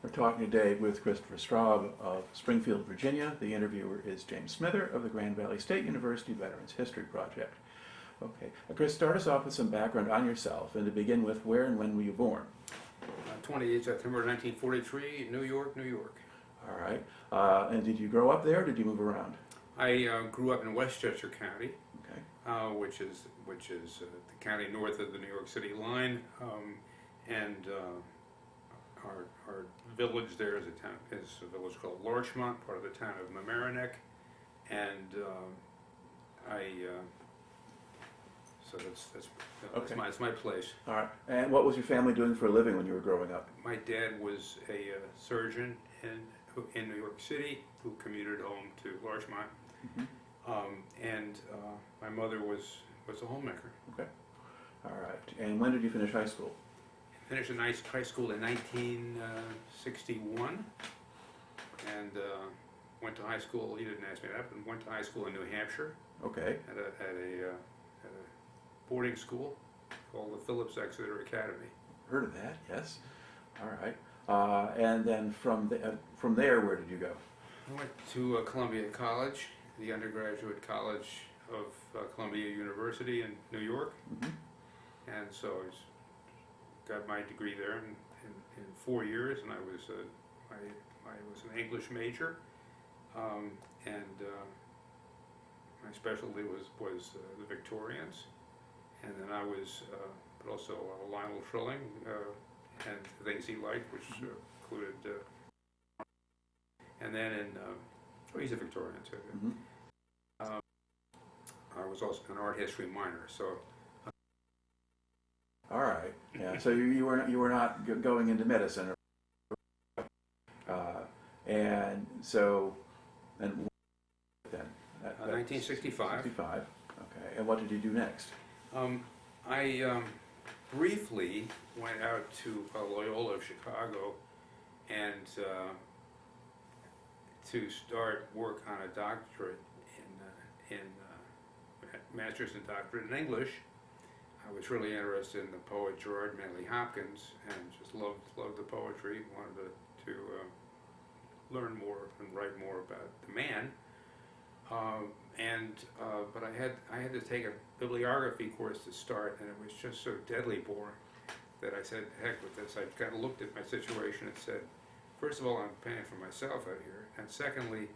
We're talking today with Christopher Straub of Springfield, Virginia. The interviewer is James Smither of the Grand Valley State University Veterans History Project. Okay, Chris, start us off with some background on yourself, and to begin with, where and when were you born? 28 September 1943, New York, New York. All right, and did you grow up there, or did you move around? I grew up in Westchester County, Okay. which is the county north of the New York City line, and our village there is a village called Larchmont, part of the town of Mamaroneck, and so that's my place. All right, and what was your family doing for a living when you were growing up? My dad was a surgeon in New York City who commuted home to Larchmont, and my mother was a homemaker. Okay. All right, and when did you finish high school? Finished high school in 1961, and went to high school. You didn't ask me that, but went to high school in New Hampshire. Okay. At a boarding school called the Phillips Exeter Academy. Heard of that? Yes. All right. And then from there, where did you go? I went to Columbia College, the undergraduate college of Columbia University in New York, and so I got my degree there in 4 years, and I was an English major, and my specialty was the Victorians, and then I was but also Lionel Trilling and things he liked, which included and then he's a Victorian too. I was also an art history minor, so. All right. Yeah. So you were not going into medicine, and then. 1965. 65. Okay. And what did you do next? I briefly went out to Loyola of Chicago and to start work on a doctorate in master's and doctorate in English. I was really interested in the poet Gerard Manley Hopkins and just loved the poetry. Wanted to learn more and write more about the man. But I had to take a bibliography course to start, and it was just so deadly boring that I said, heck with this. I kind of looked at my situation and said, first of all, I'm paying for myself out here, and secondly,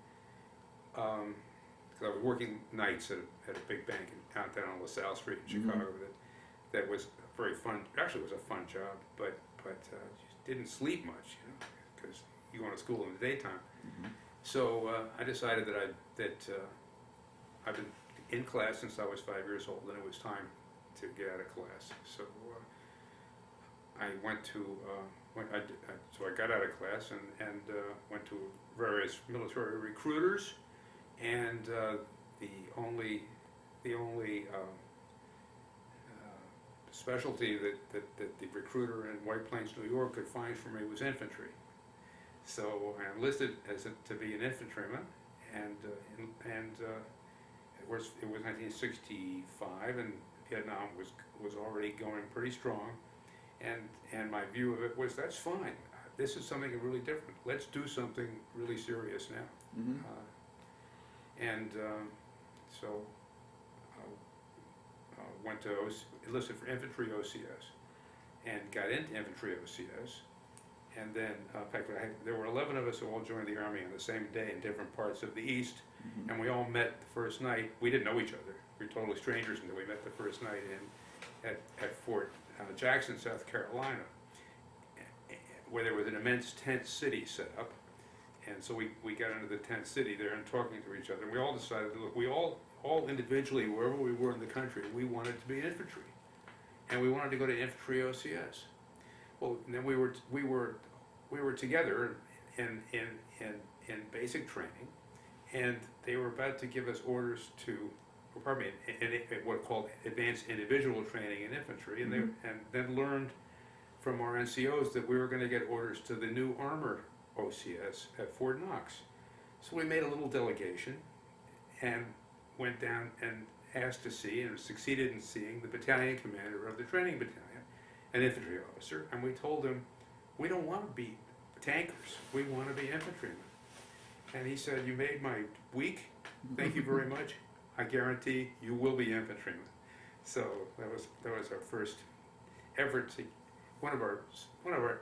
because I was working nights at a big bank down on LaSalle Street in Chicago that was very fun. Actually, it was a fun job, but just didn't sleep much, because you go to school in the daytime. So I decided that I've been in class since I was 5 years old, and it was time to get out of class. So I went to so I got out of class and went to various military recruiters, and the only specialty that the recruiter in White Plains, New York could find for me was infantry. So I enlisted to be an infantryman, and it was 1965, and Vietnam was already going pretty strong, and my view of it was, that's fine. This is something really different. Let's do something really serious now. So went to enlisted for infantry OCS, and got into infantry OCS. And then, in fact, there were 11 of us who all joined the Army on the same day in different parts of the East, and we all met the first night. We didn't know each other. We were totally strangers until we met the first night at Fort Jackson, South Carolina, where there was an immense tent city set up. And so we got into the tent city there and talking to each other. And we all decided, look, we all individually, wherever we were in the country, we wanted to be infantry, and we wanted to go to infantry OCS. Well, then we were together in basic training, and they were about to give us orders to, in what called advanced individual training in infantry, and and then learned from our NCOs that we were going to get orders to the new armor OCS at Fort Knox. So we made a little delegation and went down and asked to see, and succeeded in seeing, the battalion commander of the training battalion, an infantry officer, and we told him, we don't want to be tankers. We want to be infantrymen. And he said, you made my week. Thank you very much. I guarantee you will be infantrymen. So that was our first effort to, one of our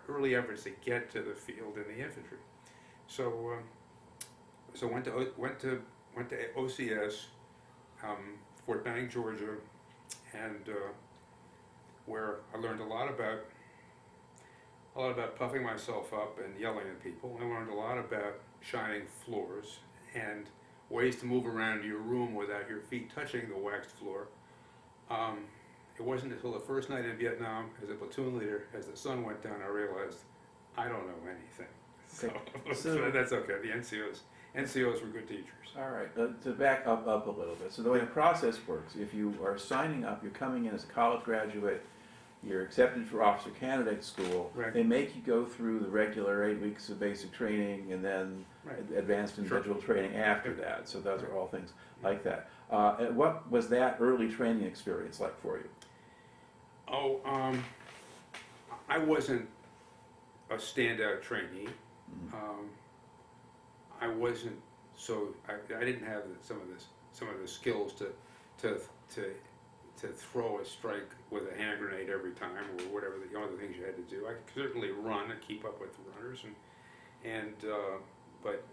early efforts to get to the field in the infantry. So went to OCS, Fort Benning, Georgia, and where I learned a lot about puffing myself up and yelling at people. I learned a lot about shining floors and ways to move around your room without your feet touching the waxed floor. It wasn't until the first night in Vietnam as a platoon leader, as the sun went down, I realized I don't know anything. So that's okay. The NCOs were good teachers. All right, to back up a little bit. So the way the process works, if you are signing up, you're coming in as a college graduate, you're accepted for officer candidate school. Right. They make you go through the regular 8 weeks of basic training and then advanced individual training after that. So those are all things like that. And what was that early training experience like for you? Oh, I wasn't a standout trainee. I wasn't so. I didn't have some of the skills to throw a strike with a hand grenade every time or whatever the other things you had to do. I could certainly run and keep up with the runners, but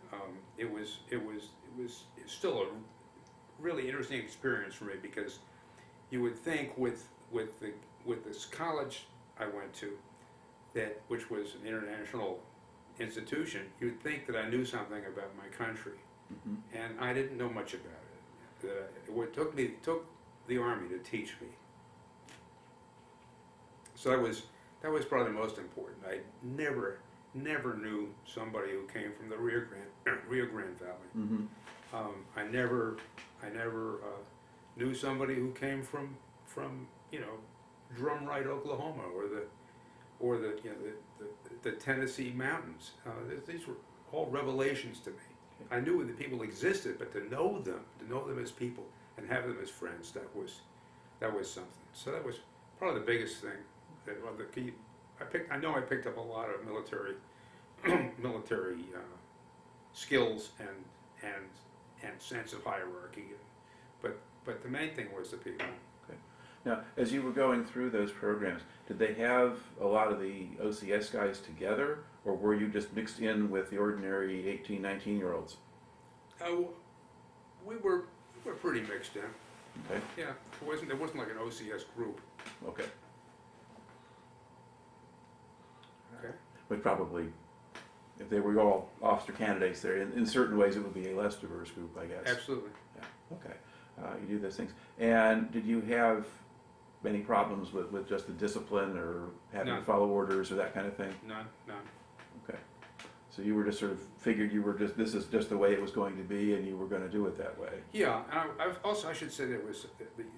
it was still a really interesting experience for me, because you would think with this college I went to, which was an international institution, you would think that I knew something about my country, and I didn't know much about it. It took the Army to teach me. So that was probably the most important. I never knew somebody who came from the Rio Grande Valley. I never knew somebody who came from Drumright, Oklahoma, or the Tennessee mountains. These were all revelations to me. I knew that people existed, but to know them as people and have them as friends, that was something. So that was probably the biggest thing. I know I picked up a lot of military skills and sense of hierarchy, but the main thing was the people. Okay. Now, as you were going through those programs, did they have a lot of the OCS guys together, or were you just mixed in with the ordinary 18, 19-year-olds? We were pretty mixed in. Okay. Yeah, there wasn't like an OCS group. Okay. Okay. But probably, if they were all officer candidates there, in certain ways it would be a less diverse group, I guess. Absolutely. Yeah. Okay. You do those things. And did you have any problems with just the discipline or having to follow orders or that kind of thing? None. Okay. So you were just sort of figured this is just the way it was going to be, and you were going to do it that way. Yeah, and I should say that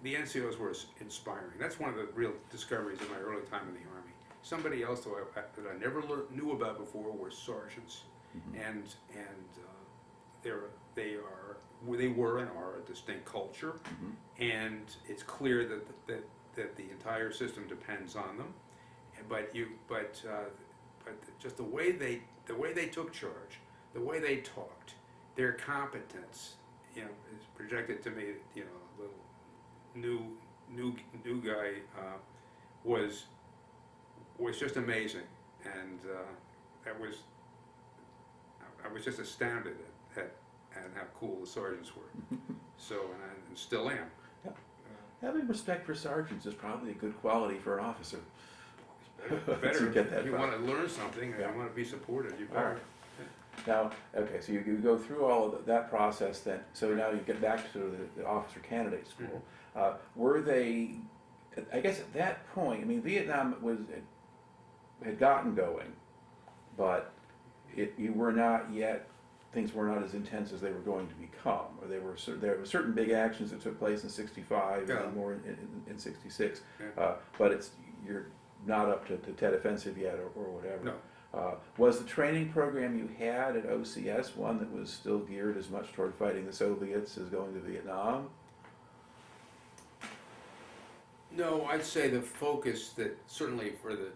the NCOs were inspiring. That's one of the real discoveries of my early time in the Army. Somebody else that I never knew about before were sergeants, and they were and are a distinct culture, and it's clear that the entire system depends on them. But just the way they took charge, the way they talked, their competence, is projected to me. Little new guy was just amazing, and I was just astounded at how cool the sergeants were. So, and still am. Yeah. Having respect for sergeants is probably a good quality for an officer. Better to get that if you want to learn something and you want to be supported, you better. Right. Now, okay, so you go through all of that process then, so now you get back to the officer candidate school. Were they, I guess at that point, I mean, Vietnam had gotten going, but you were not yet, things were not as intense as they were going to become, or there were certain big actions that took place in '65 and more in '66, but you're not up to Tet Offensive yet or whatever. No. Was the training program you had at OCS one that was still geared as much toward fighting the Soviets as going to Vietnam? No, I'd say the focus that certainly for the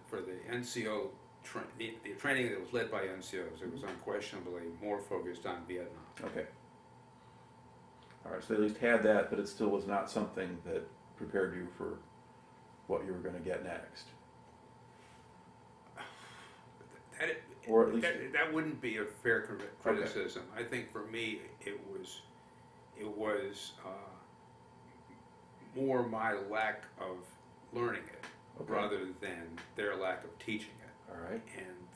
NCO the training that was led by NCOs, it was unquestionably more focused on Vietnam. Okay. All right, so they at least had that, but it still was not something that prepared you for what you were going to get next. Or at least That wouldn't be a fair criticism. I think for me, it was more my lack of learning it rather than their lack of teaching it. all right. And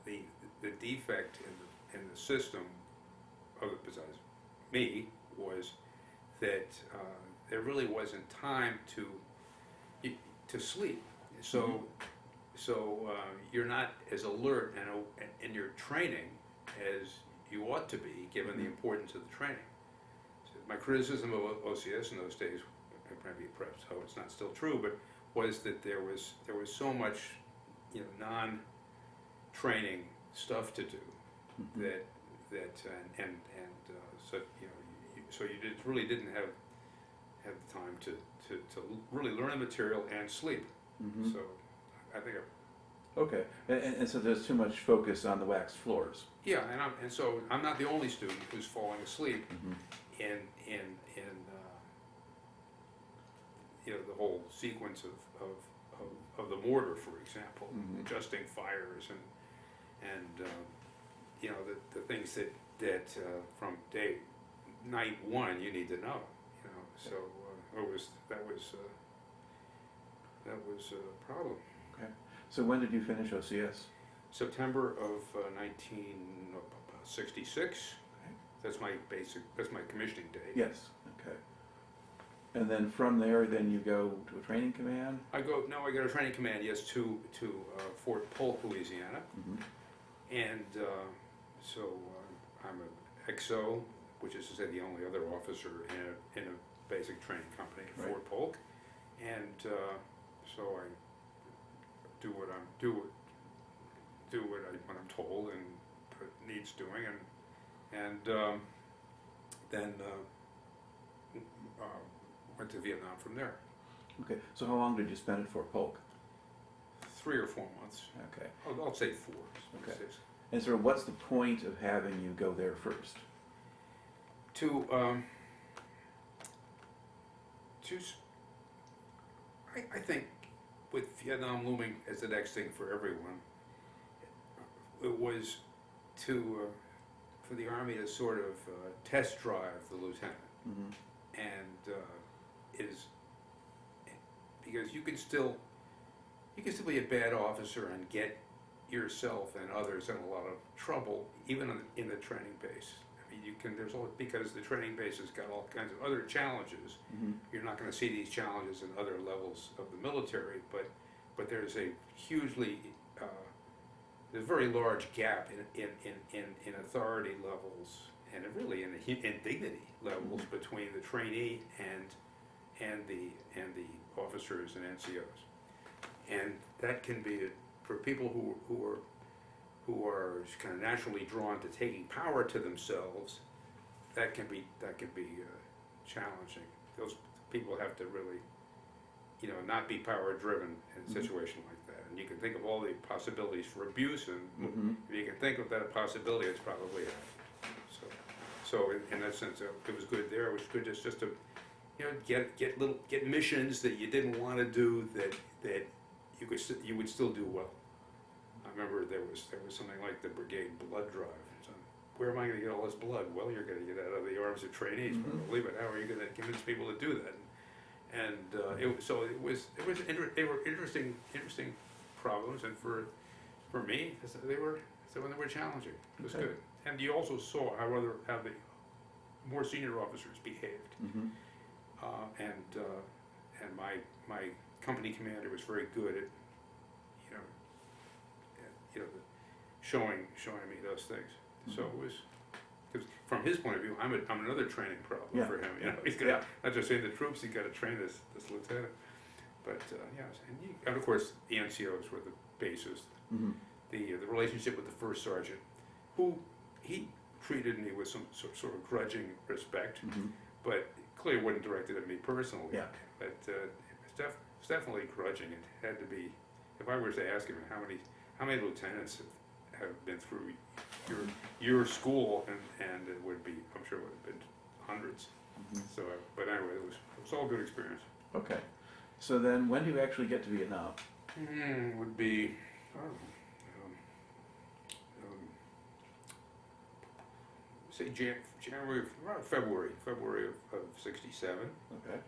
the defect in the system of the besides me was that there really wasn't time to sleep. So you're not as alert in your training as you ought to be, given the importance of the training. So my criticism of OCS in those days, perhaps so it's not still true, but was that there was so much non-training stuff to do that so you really didn't have the time to really learn the material and sleep. So I think Okay, and so there's too much focus on the waxed floors. yeah, and so I'm not the only student who's falling asleep in the whole sequence of the mortar, for example, adjusting fires and the things that from night one you need to know. So that was a problem. Okay, so when did you finish OCS? September of 1966. Okay. That's my commissioning date. Yes, okay. And then from there, then you go to a training command? I go a training command, yes, to Fort Polk, Louisiana. And so I'm an XO, which is to say the only other officer in a basic training company at Right. Fort Polk. And so I do what I'm told and what needs doing, and then went to Vietnam from there. Okay, so how long did you spend at Fort Polk? 3 or 4 months. Okay. I'll say 4. Okay. And so what's the point of having you go there first? I think with Vietnam looming as the next thing for everyone, it was for the Army to sort of test drive the lieutenant, and because you can still be a bad officer and get yourself and others in a lot of trouble, even in the training base. I mean, there's always, because the training base has got all kinds of other challenges. You're not going to see these challenges in other levels of the military, but there's a there's a very large gap in authority levels and really in dignity levels between the trainee and the officers and NCOs, and that can be for people who are kind of naturally drawn to taking power to themselves. That can be challenging. Those people have to really, not be power driven in a situation like that. And you can think of all the possibilities for abuse, and if you can think of that a possibility, it's probably so in that sense, it was good there. It was good just to get missions that you didn't want to do that you would still do well. I remember there was something like the brigade blood drive. So, where am I going to get all this blood? Well, you're going to get out of the arms of trainees, probably, but how are you going to convince people to do that? And they were interesting problems, and for me, they were challenging. It was good, and you also saw how the more senior officers behaved, and my company commander was very good at showing me those things. So it was, because from his point of view, I'm another training problem for him. He's got not just in the troops, he's got to train this lieutenant. But and of course the NCOs were the basis. The relationship with the first sergeant, who he treated me with some sort of grudging respect, but clearly wasn't directed at me personally. But it was definitely grudging. It had to be. If I were to ask him how how many lieutenants have been through your school, and it would be, I'm sure it would have been hundreds. So, but anyway, it was all a good experience. Okay. So then, when do you actually get to Vietnam? Would be, I don't know, say January, around February of '67. Okay.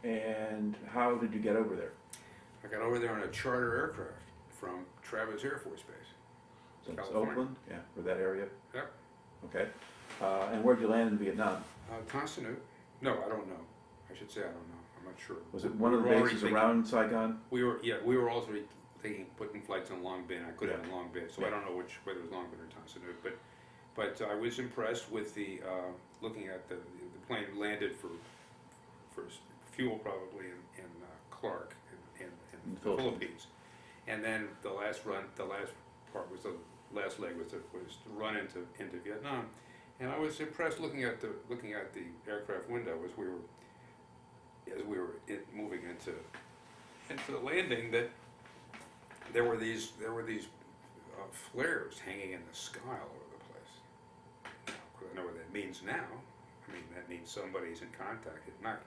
And how did you get over there? I got over there on a charter aircraft from Travis Air Force Base. So it's California. Oakland? Yeah, or that area? Yep. Okay. And where'd you land in Vietnam? Consonant? No, I don't know. I should say I don't know. I'm not sure. Was it one of the We were already bases around Saigon? We were also putting flights on Long Binh. I could have been Long Binh, so I don't know whether it was Long Binh or Consonant, but I was impressed with the looking at the plane landed for fuel probably in Clark in the Philippines, and then the last part was the last leg was to run into Vietnam, and I was impressed looking at the aircraft window as we were moving into the landing, that there were these flares hanging in the sky all over the place. I know what that means now. I mean, that means somebody's in contact at night.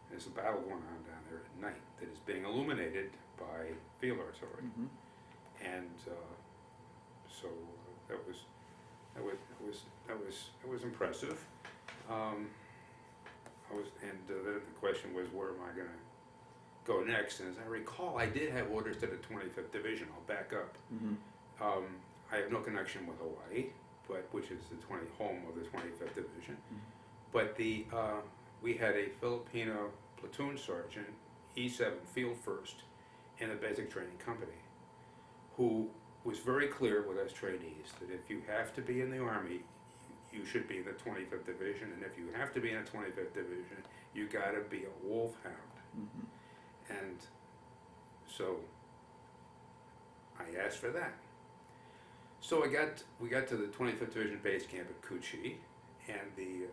There's a battle going on down there at night that is being illuminated by field artillery, and so that was impressive. Then the question was, where am I going to go next? And as I recall, I did have orders to the 25th Division. I'll back up. I have no connection with Hawaii, which is the home of the 25th Division. But we had a Filipino platoon sergeant, E7 Field First, in the Basic Training Company, who was very clear with us trainees that if you have to be in the Army, you should be in the 25th Division, and if you have to be in the 25th Division, you got to be a wolfhound. And so I asked for that. So we got to the 25th Division base camp at Cu Chi, and the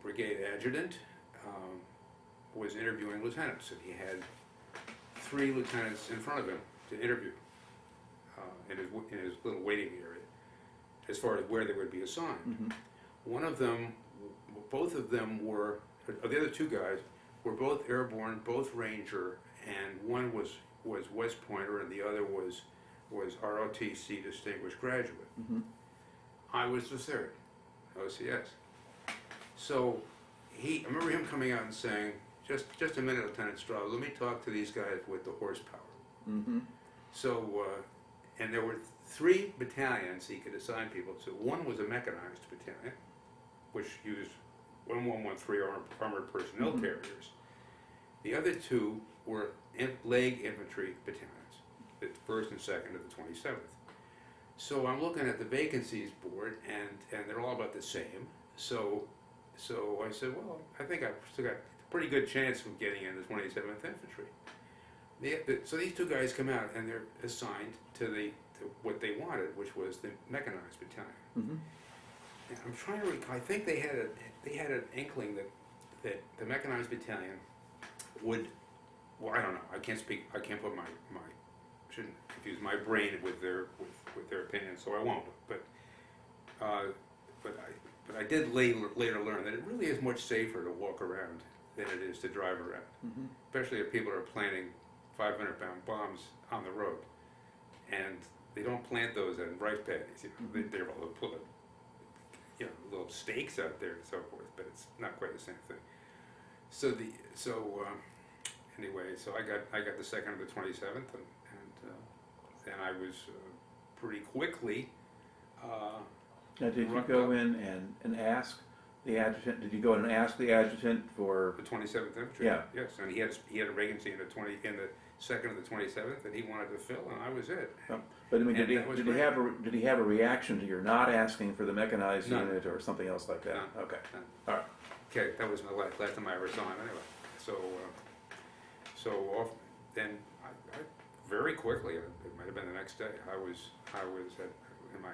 brigade adjutant was interviewing lieutenants, and he had 3 lieutenants in front of him to interview in his little waiting area, as far as where they would be assigned. Both of them were, the other 2 guys were both airborne, both Ranger, and one was West Pointer, and the other was ROTC Distinguished Graduate. I was the 3rd, OCS. So I remember him coming out and saying, just a minute, Lieutenant Straub, let me talk to these guys with the horsepower. So, and there were 3 battalions he could assign people to. One was a mechanized battalion, which used 1113 armored personnel carriers. The other 2 were leg infantry battalions, the 1st and 2nd of the 27th. So I'm looking at the vacancies board, and they're all about the same. So I said, well, I think I've still got a pretty good chance of getting in the 27th Infantry. So these 2 guys come out, and they're assigned to what they wanted, which was the mechanized battalion. And I'm trying to recall, I think they had an inkling that the mechanized battalion would, well, I don't know, I can't put my shouldn't confuse my brain with their opinion, so I won't. But I did later learn that it really is much safer to walk around than it is to drive around, especially if people are planting 500-pound bombs on the road, and they don't plant those in rice paddies. They're able to put little stakes out there and so forth, but it's not quite the same thing. Anyway, so I got the 2nd of the 27th, and then I was pretty quickly. Now, did you go in and ask the adjutant? Did you go in and ask the adjutant for the 27th Infantry? Yeah. Yes, and he had a vacancy in the 2nd of the 27th that he wanted to fill, and I was it. But I mean, did he have a reaction to your not asking for the mechanized None. unit or something else like that? None. Okay. None. All right. Okay, that was my last time I ever saw him anyway. Then I very quickly, it might have been the next day, I was in my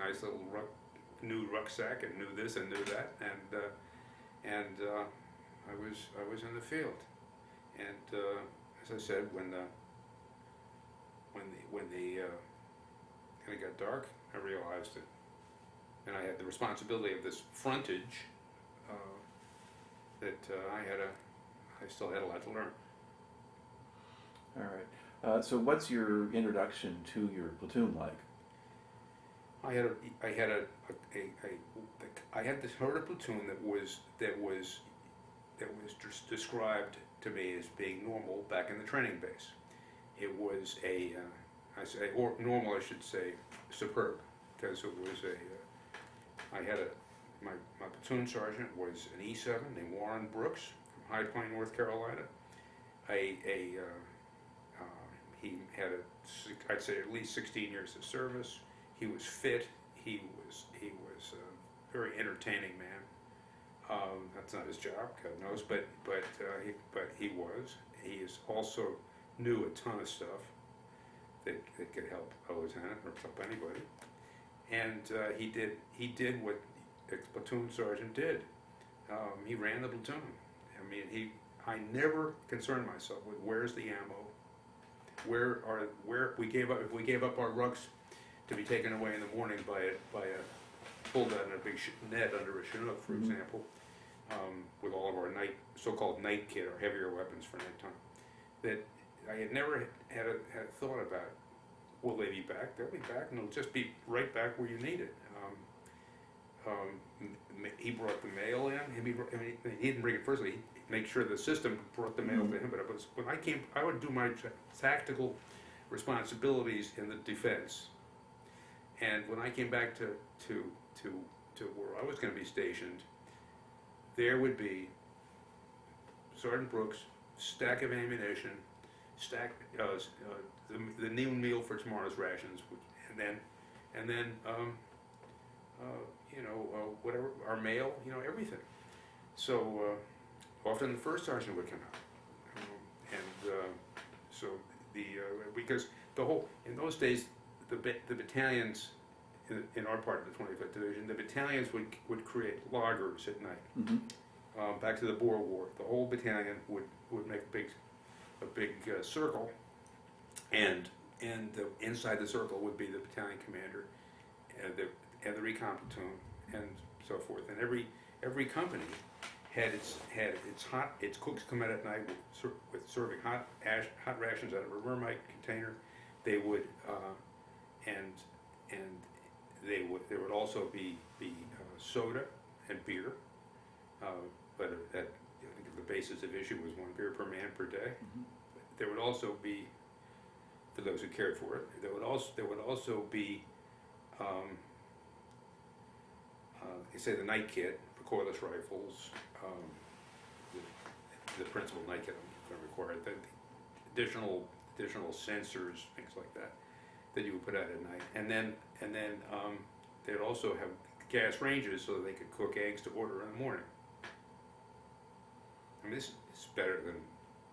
nice little new rucksack, and knew this and knew that, and I was in the field. And as I said, when when it got dark, I realized that, and I had the responsibility of this frontage, that I still had a lot to learn. All right. So what's your introduction to your platoon like? I had this heard a platoon that was just described to me as being normal back in the training base. It was or normal, I should say, superb, because it was my platoon sergeant was an E7 named Warren Brooks from High Point, North Carolina. He had I'd say at least 16 years of service. He was fit. He was a very entertaining man. That's not his job, God knows, but he was. He also knew a ton of stuff that could help a lieutenant or help anybody. And he did what a platoon sergeant did. He ran the platoon. I mean, I never concerned myself with where's the ammo, where if we gave up our rucks to be taken away in the morning by a pulled out in a big net under a Chinook, for example, with all of our so-called night kit, or heavier weapons for nighttime, that I had never had thought about. Will they be back? They'll be back, and it'll just be right back where you need it. He brought the mail in. He didn't bring it personally. He'd make sure the system brought the mail to him. But when I came, I would do my tactical responsibilities in the defense. And when I came back to where I was going to be stationed, there would be Sergeant Brooks' stack of ammunition, the noon meal for tomorrow's rations, and then whatever, our mail, everything. So often the first sergeant would come out, because in those days the battalions in our part of the 25th Division, the battalions would create lagers at night. Back to the Boer War, the whole battalion would make a big circle, and inside the circle would be the battalion commander and the recon platoon and so forth. And every company had its cooks come out at night with serving hot rations out of a Vermite container. They would there would also be soda and beer, but I think the basis of issue was 1 beer per man per day. There would also be, for those who cared for it, there would also be say the night kit, recoilless rifles, the principal night kit required, the additional sensors, things like that you would put out at night, and then they'd also have gas ranges so that they could cook eggs to order in the morning. I mean, this is better than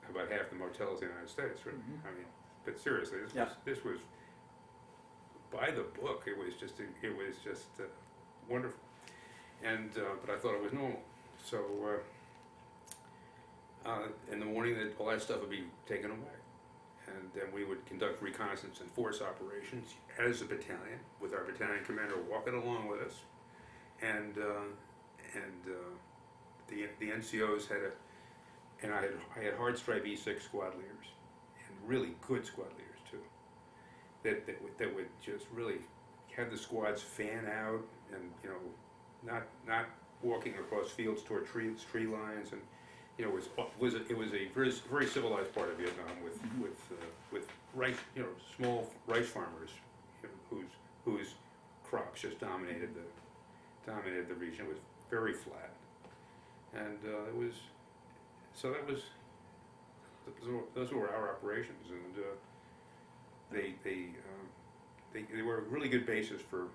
about half the motels in the United States, right? I mean, but seriously, this was by the book. It was just wonderful, and but I thought it was normal. So in the morning, all that stuff would be taken away, and then we would conduct reconnaissance and force operations as a battalion, with our battalion commander walking along with us, and the NCOs had and I had hard stripe E6 squad leaders, and really good squad leaders too, that would just really have the squads fan out, and not walking across fields toward tree lines, and it was a very, very civilized part of Vietnam with rice, small rice farmers, whose crops just dominated the region. It was very flat, and those were our operations, and they were a really good basis for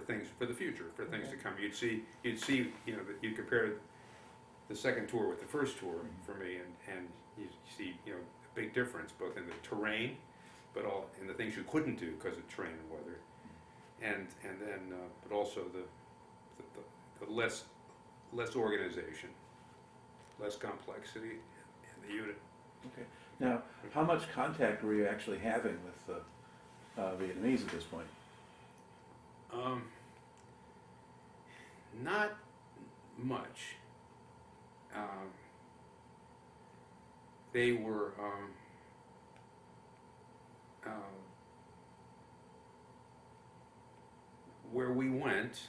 things for the future, for things to come. You'd see that you compare the second tour with the first tour for me, and you see a big difference both in the terrain, but all in the things you couldn't do because of terrain and weather, and then but also the less organization, less complexity in the unit. Okay. Now, how much contact were you actually having with Vietnamese at this point? Not much. They were where we went,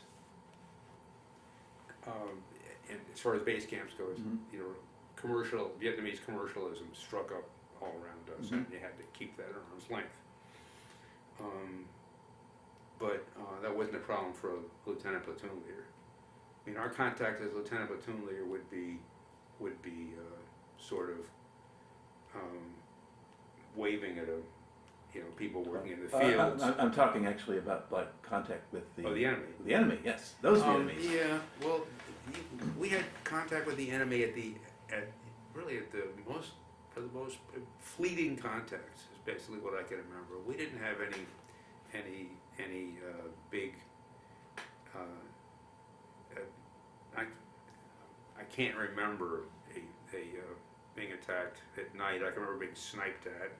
and as far as base camps goes, you know, Vietnamese commercialism struck up all around us, and you had to keep that at arm's length. But that wasn't a problem for a lieutenant platoon leader. I mean, our contact as lieutenant platoon leader would be sort of waving at people working in the fields. I'm talking actually about like contact with the enemy. The enemy, yes, those Vietnamese. Yeah, well, we had contact with the enemy for the most fleeting contacts is basically what I can remember. We didn't have any big. I can't remember being attacked at night. I can remember being sniped at.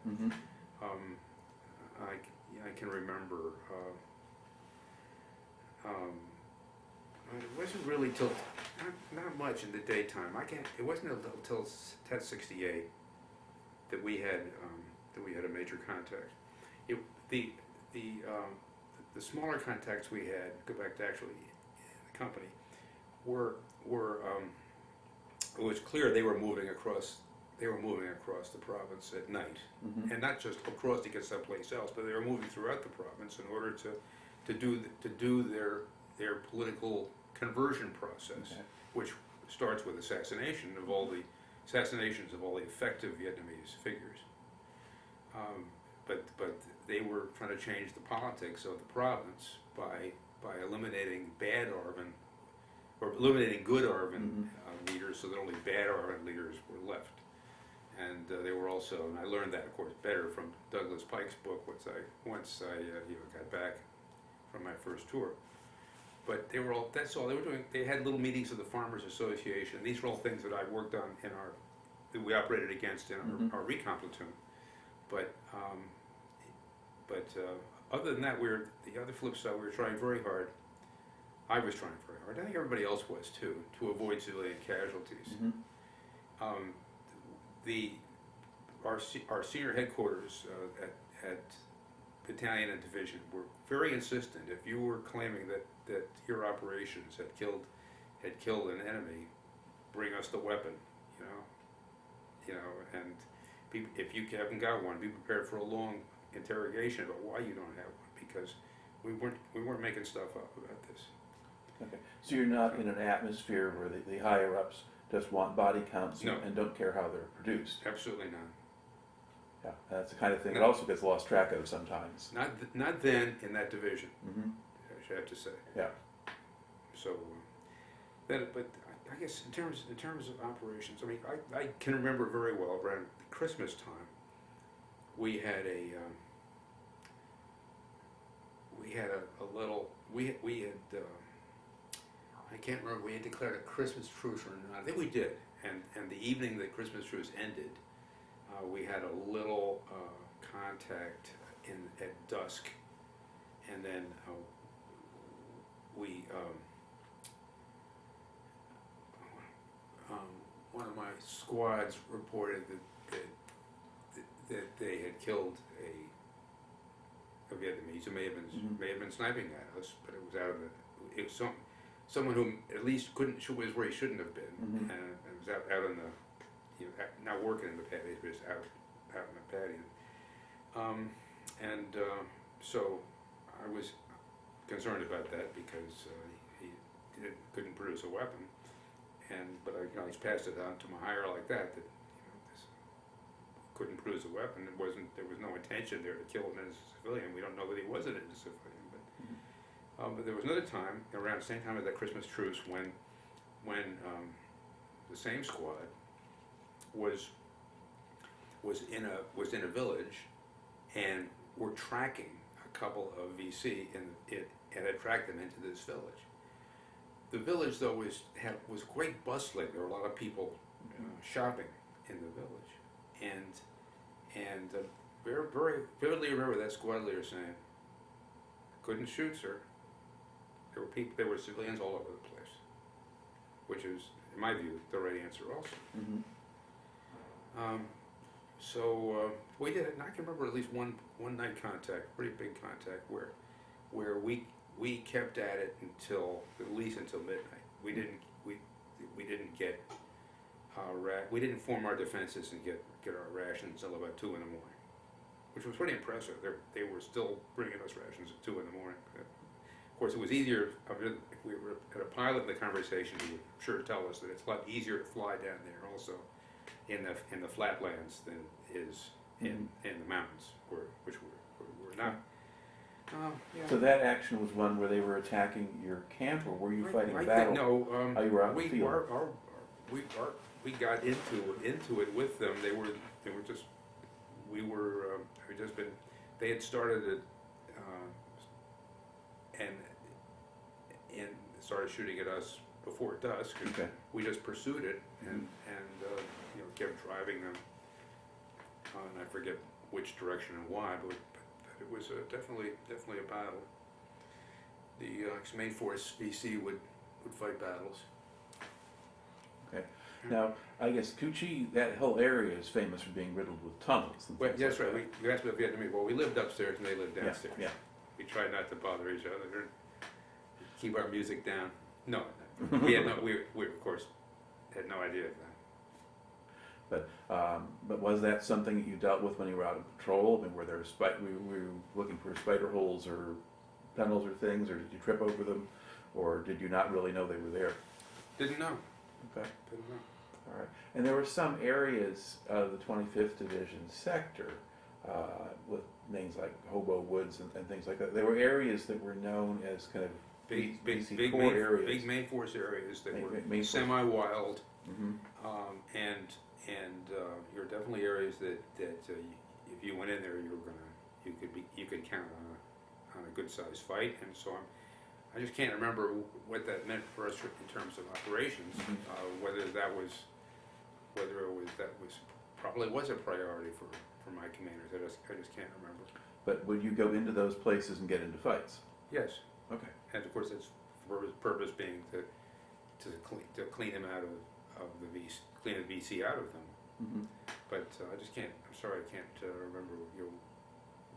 I can remember. It wasn't really till not much in the daytime. It wasn't until Tet 68 that we had a major contact. The smaller contacts we had, go back to actually the company, were it was clear they were moving across the province at night, and not just across to get someplace else, but they were moving throughout the province in order to do their political conversion process, which starts with assassinations of all the effective Vietnamese figures. But they were trying to change the politics of the province by eliminating bad ARVN, or eliminating good ARVN leaders, so that only bad ARVN leaders were left. And they were also, and I learned that, of course, better from Douglas Pike's book once I got back from my first tour. But that's all they were doing. They had little meetings of the Farmers Association. These were all things that I worked on that we operated against in our recon platoon. But other than that, the other flip side, we were trying very hard. I was trying very hard. I think everybody else was too, to avoid civilian casualties. Our senior headquarters at battalion and division were very insistent. If you were claiming that your operations had killed an enemy, bring us the weapon. And if you haven't got one, be prepared for a long interrogation about why you don't have one, because we weren't making stuff up about this. Okay, so you're not in an atmosphere where the higher ups just want body counts and don't care how they're produced. Absolutely not. Yeah, that's the kind of thing that also gets lost track of sometimes. Not then in that division. I should have to say. Yeah. So but I guess in terms of operations, I mean, I can remember very well around Christmas time, we had I can't remember, we had declared a Christmas truce or not. I think we did, and the evening the Christmas truce ended, we had a little contact at dusk, and then one of my squads reported that they had killed a Vietnamese who may have been sniping at us, but it was someone who at least was where he shouldn't have been, and was out in the, not working in the patio, but just out in the patio. So I was concerned about that because he couldn't produce a weapon, but I just passed it on to my higher like that this couldn't produce a weapon. There was no intention there to kill an innocent civilian. We don't know that he was an innocent civilian, but there was another time around the same time as that Christmas truce when the same squad was in a village and were tracking a couple of VC and had tracked them into this village. The village, though, was quite bustling. There were a lot of people shopping in the village, and very, very vividly remember that squad leader saying, "Couldn't shoot, sir." There were civilians all over the place, which is, in my view, the right answer also. Mm-hmm. So we did it, and I can remember at least one night contact, pretty big contact, where we kept at it until at least until midnight. We didn't get we didn't form our defenses and get our rations until about 2 in the morning, which was pretty impressive. They were still bringing us rations at 2 in the morning. Of course, it was easier if we were at a pilot in the conversation. He would sure tell us that it's a lot easier to fly down there also in the flatlands than it is in the mountains, which were not. Yeah. So that action was one where they were attacking your camp, or were you fighting a battle? No, Oh, you were out in the field. We got into it with them. They were just they had started it and started shooting at us before dusk. Okay. We just pursued it and kept driving them. And I forget which direction and why, but it was definitely a battle. The main force VC would fight battles. Okay. Now, I guess Cu-Chi, that whole area is famous for being riddled with tunnels. And Well, things yes, like right. You asked about Vietnamese. Well, we lived upstairs and they lived that. downstairs. Yeah. We tried not to bother each other. Keep our music down. No, we had no. We of course had no idea of that. But was that something that you dealt with when you were out on patrol? I mean, were there were you looking for spider holes or tunnels or things, or did you trip over them, or did you not really know they were there? Didn't know. Okay. Didn't know. All right. And there were some areas of the 25th Division sector with names like Hobo Woods and things like that. There were areas that were known as kind of Big core areas. big main force areas that were Main force. semi-wild, Mm-hmm. and you're definitely areas that if you went in there, you could count on a good sized fight. And so I just can't remember what that meant for us in terms of operations. Mm-hmm. Whether that was probably was a priority for my commanders. I just can't remember. But would you go into those places and get into fights? Yes. Okay. And of course, its purpose being to clean them out of the VC, clean the VC out of them. Mm-hmm. But I just can't. I'm sorry, I can't remember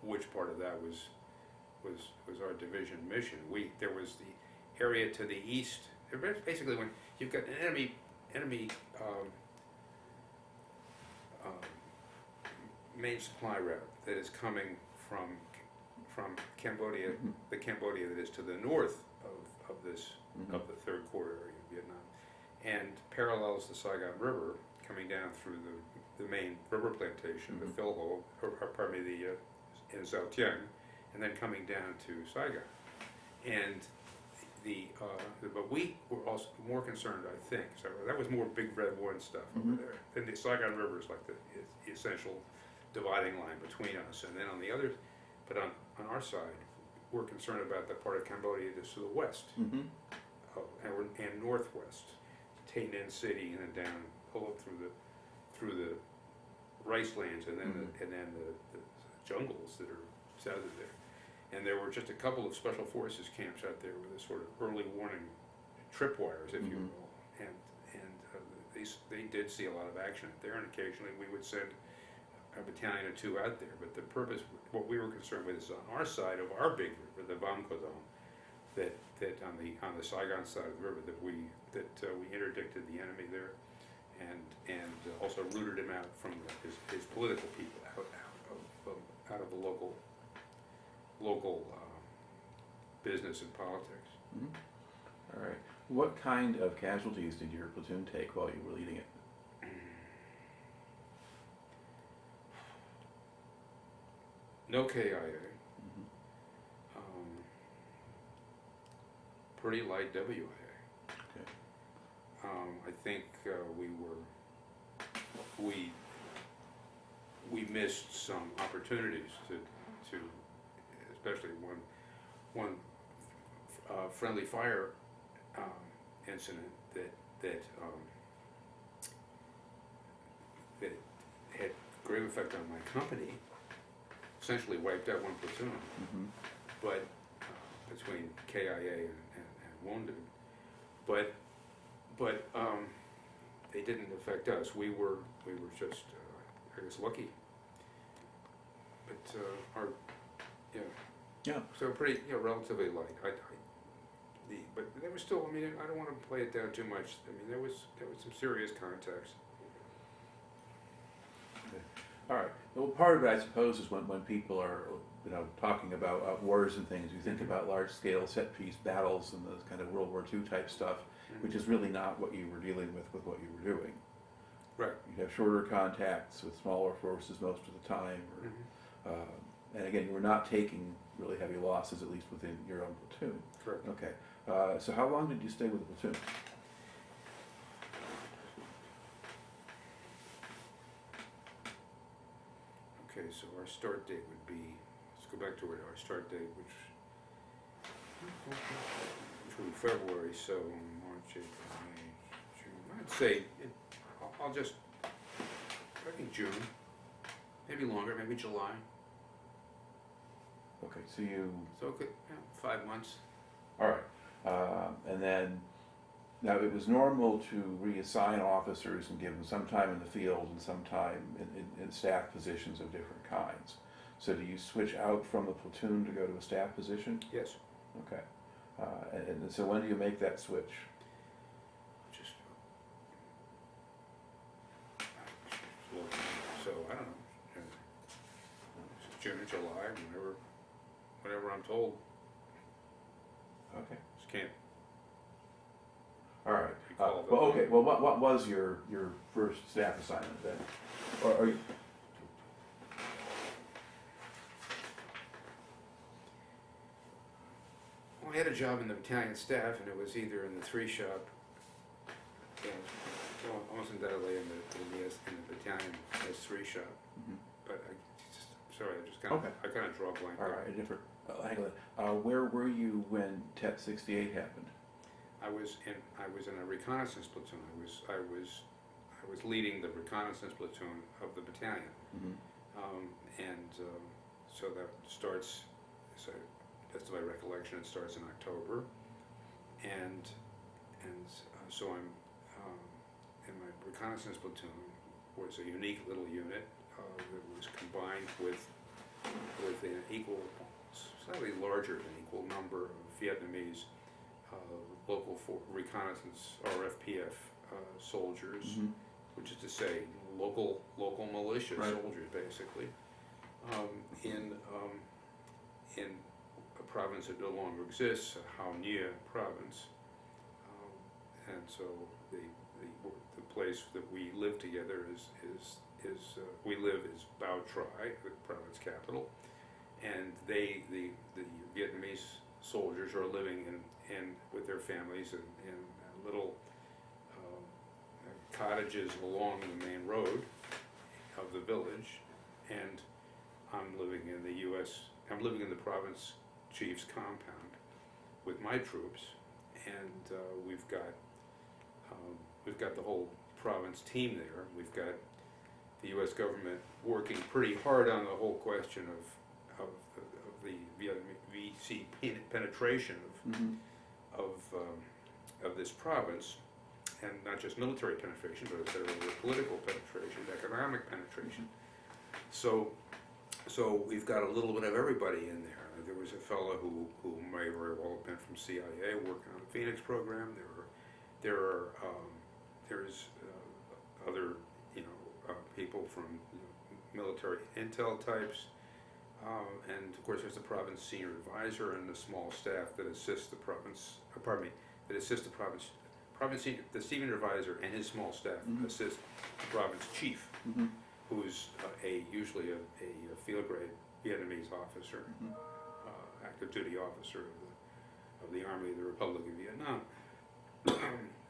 which part of that was our division mission. There was the area to the east. Basically, when you've got an enemy main supply route that is coming from Cambodia, Mm-hmm. the Cambodia that is to the north of this Mm-hmm. of the third quarter area of Vietnam, and parallels the Saigon River coming down through the main river plantation, Mm-hmm. the Phil Ho, or pardon me, in Giao Tieng, and then coming down to Saigon. And but we were also more concerned, I think, so that was more Big Red One stuff Mm-hmm. over there. Then the Saigon River is like the essential dividing line between us, and then on the other, but on our side, we're concerned about the part of Cambodia that's to the west, Mm-hmm. and northwest, Tay Ninh City, and then down, pull up through the rice lands, and then the jungles that are south of there. And there were just a couple of special forces camps out there with a sort of early warning tripwires, if you Mhm. will, and they did see a lot of action out there, and occasionally we would send a battalion or two out there. But the purpose, what we were concerned with, is on our side of our big river, the Vam Kodong, that on the Saigon side of the river, that we interdicted the enemy there, and also rooted him out from his political people, out of the local business and politics. Mm-hmm. All right. What kind of casualties did your platoon take while you were leading it? No KIA. Mm-hmm. Pretty light WIA. Okay. I think we missed some opportunities to especially one friendly fire incident that had grave effect on my company. essentially wiped out one platoon, Mm-hmm. but between KIA and wounded. But they didn't affect us. We were just I guess lucky. But Yeah. so pretty relatively light. But there was still. I mean, I don't want to play it down too much. I mean, there was some serious context. All right. Well, part of it, I suppose, is when people are, talking about wars and things, you think about large-scale set-piece battles and those kind of World War II type stuff, which is really not what you were dealing with what you were doing. Right. You have shorter contacts with smaller forces most of the time, and again, you were not taking really heavy losses, at least within your own platoon. Correct. Okay. So how long did you stay with the platoon? Okay, so our start date would be, let's go back to our start date, which would be February, so March, April, May, June. I'd say, I'll just, I think June, maybe longer, maybe July. Okay, so you... So, okay, 5 months. All right. And then, now it was normal to reassign officers and give them some time in the field and some time in staff positions of different kinds. So do you switch out from the platoon to go to a staff position? Yes. Okay. And so when do you make that switch? Just, so I don't know, June or July, whenever I'm told. Okay. Just can't. All right. Recall Well, okay. Well, what was your first staff assignment then? Or you... Well, I had a job in the battalion staff, and it was either in the 3 shop, well, almost undoubtedly in the battalion as 3 shop. Mhm. But I just kind of, Okay. I kind of draw a blank. All there. right, a different angle. Where were you when Tet 68 happened? I was in a reconnaissance platoon. I was leading the reconnaissance platoon of the battalion, Mm-hmm. So that starts. So that's my recollection. It starts in October, and so I'm in my reconnaissance platoon was a unique little unit that was combined with an equal, slightly larger than equal number of Vietnamese local reconnaissance RFPF soldiers, Mm-hmm. which is to say local militia Right. soldiers, basically, in a province that no longer exists, a Hao Nie province, and so the place that we live together is Bao Tri, the province capital, and the Vietnamese soldiers are living in with their families in little cottages along the main road of the village, and I'm living in the province chief's compound with my troops, and we've got the whole province team there. We've got the U.S. government working pretty hard on the whole question of the VC penetration Mm-hmm. of this province, and not just military penetration, but political penetration, economic penetration. So we've got a little bit of everybody in there. There was a fellow who may very well have been from CIA working on the Phoenix program. There's other people from military intel types, and of course there's the province senior advisor and the small staff that assists the province. The senior advisor and his small staff Mm-hmm. assist the province chief, Mm-hmm. who's usually a field grade Vietnamese officer, Mm-hmm. active duty officer of the Army of the Republic of Vietnam.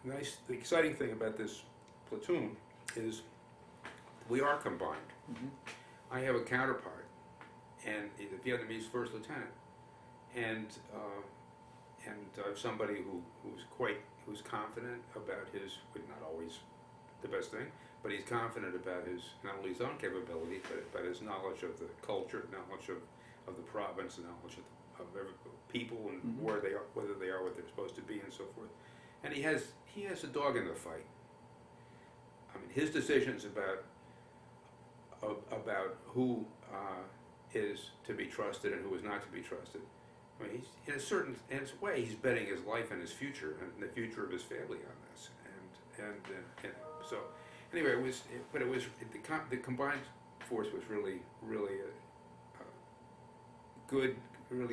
The exciting thing about this platoon is we are combined. Mm-hmm. I have a counterpart, and the Vietnamese first lieutenant, and I have somebody who's confident about his, not always the best thing, but he's confident about his, not only his own capability, but his knowledge of the culture, knowledge of the province, knowledge of every people and where they are, whether they are what they're supposed to be, and so forth. And he has a dog in the fight. I mean, his decisions about who is to be trusted and who is not to be trusted. I mean, he's in his way, he's betting his life and his future and the future of his family on this. And so anyway, the combined force was really a really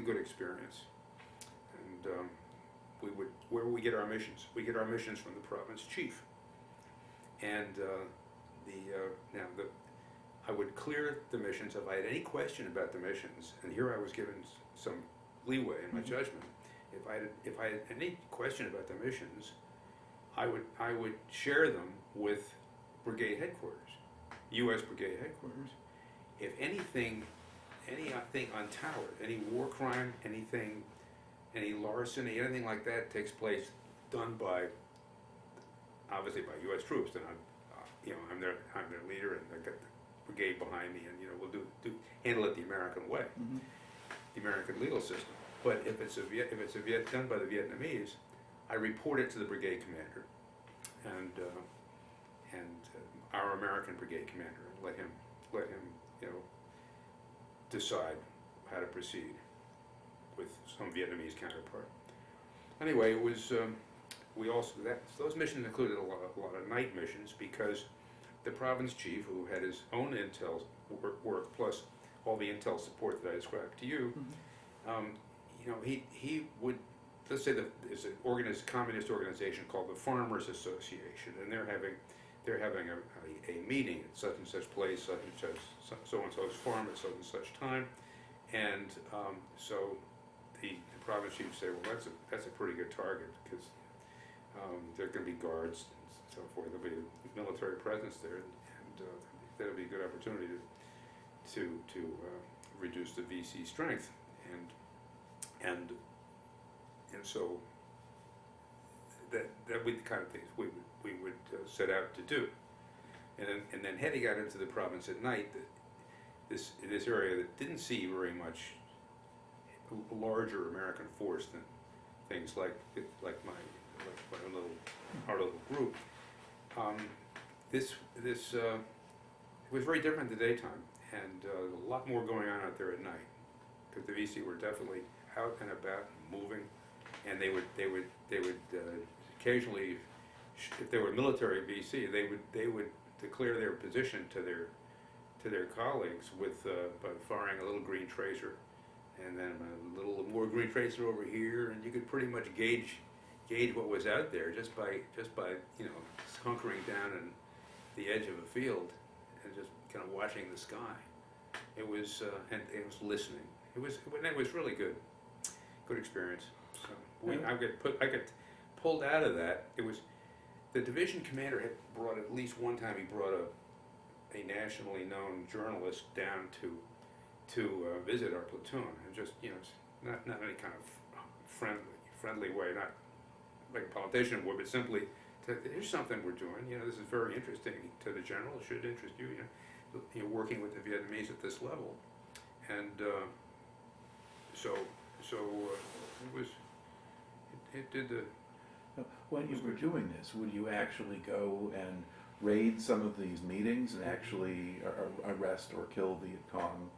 good experience. And where we get our missions? We get our missions from the province chief. And I would clear the missions if I had any question about the missions, and here I was given some leeway in my judgment. If I had any question about the missions, I would share them with brigade headquarters, U.S. brigade headquarters. If anything untoward, any war crime, any larceny, anything like that takes place, done by obviously by U.S. troops, then I'm their leader, and I've got the brigade behind me, and we'll handle it the American way, the American legal system. But if it's done by the Vietnamese, I report it to the brigade commander, and our American brigade commander, and let him decide how to proceed with some Vietnamese counterpart. Anyway, it was those missions included a lot of night missions, because the province chief, who had his own intel work plus all the intel support that I described to you, he would, let's say there's a communist organization called the Farmers Association, and they're having a meeting at such and such place, such and such, so and so's farm at such and such time, and so the province chief would say, well, that's a pretty good target, because there are going to be guards and so forth. There'll be a military presence there, and that'll be a good opportunity to reduce the VC strength, and so that would be the kind of things we would set out to do, and then heading out into the province at night, this area that didn't see very much larger American force than things like our little group. This it was very different in the daytime, and a lot more going on out there at night, because the VC were definitely out and about, moving, and they would occasionally, if they were military VC, they would declare their position to their colleagues by firing a little green tracer, and then a little more green tracer over here, and you could pretty much gauge what was out there just by hunkering down in the edge of a field and just kind of watching the sky. It was and it was listening. It was really good experience. So I got pulled out of that. It was the division commander had brought, at least one time, he brought a nationally known journalist down to visit our platoon, and just not any kind of friendly way, not like a politician would, but simply here's something we're doing. This is very interesting to the general. It should interest you. Working with the Vietnamese at this level, and so it did the. When you were doing this, would you actually go and raid some of these meetings and actually arrest or kill Viet Cong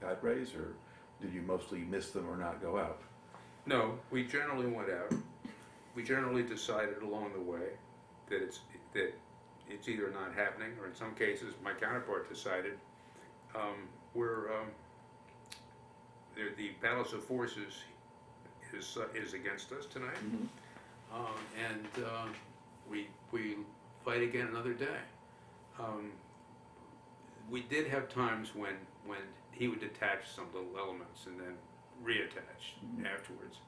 cadres, or did you mostly miss them or not go out? No, we generally went out. We generally decided along the way that it's either not happening, or in some cases my counterpart decided the balance of forces is against us tonight, and we fight again another day. We did have times when he would detach some little elements and then reattach afterwards,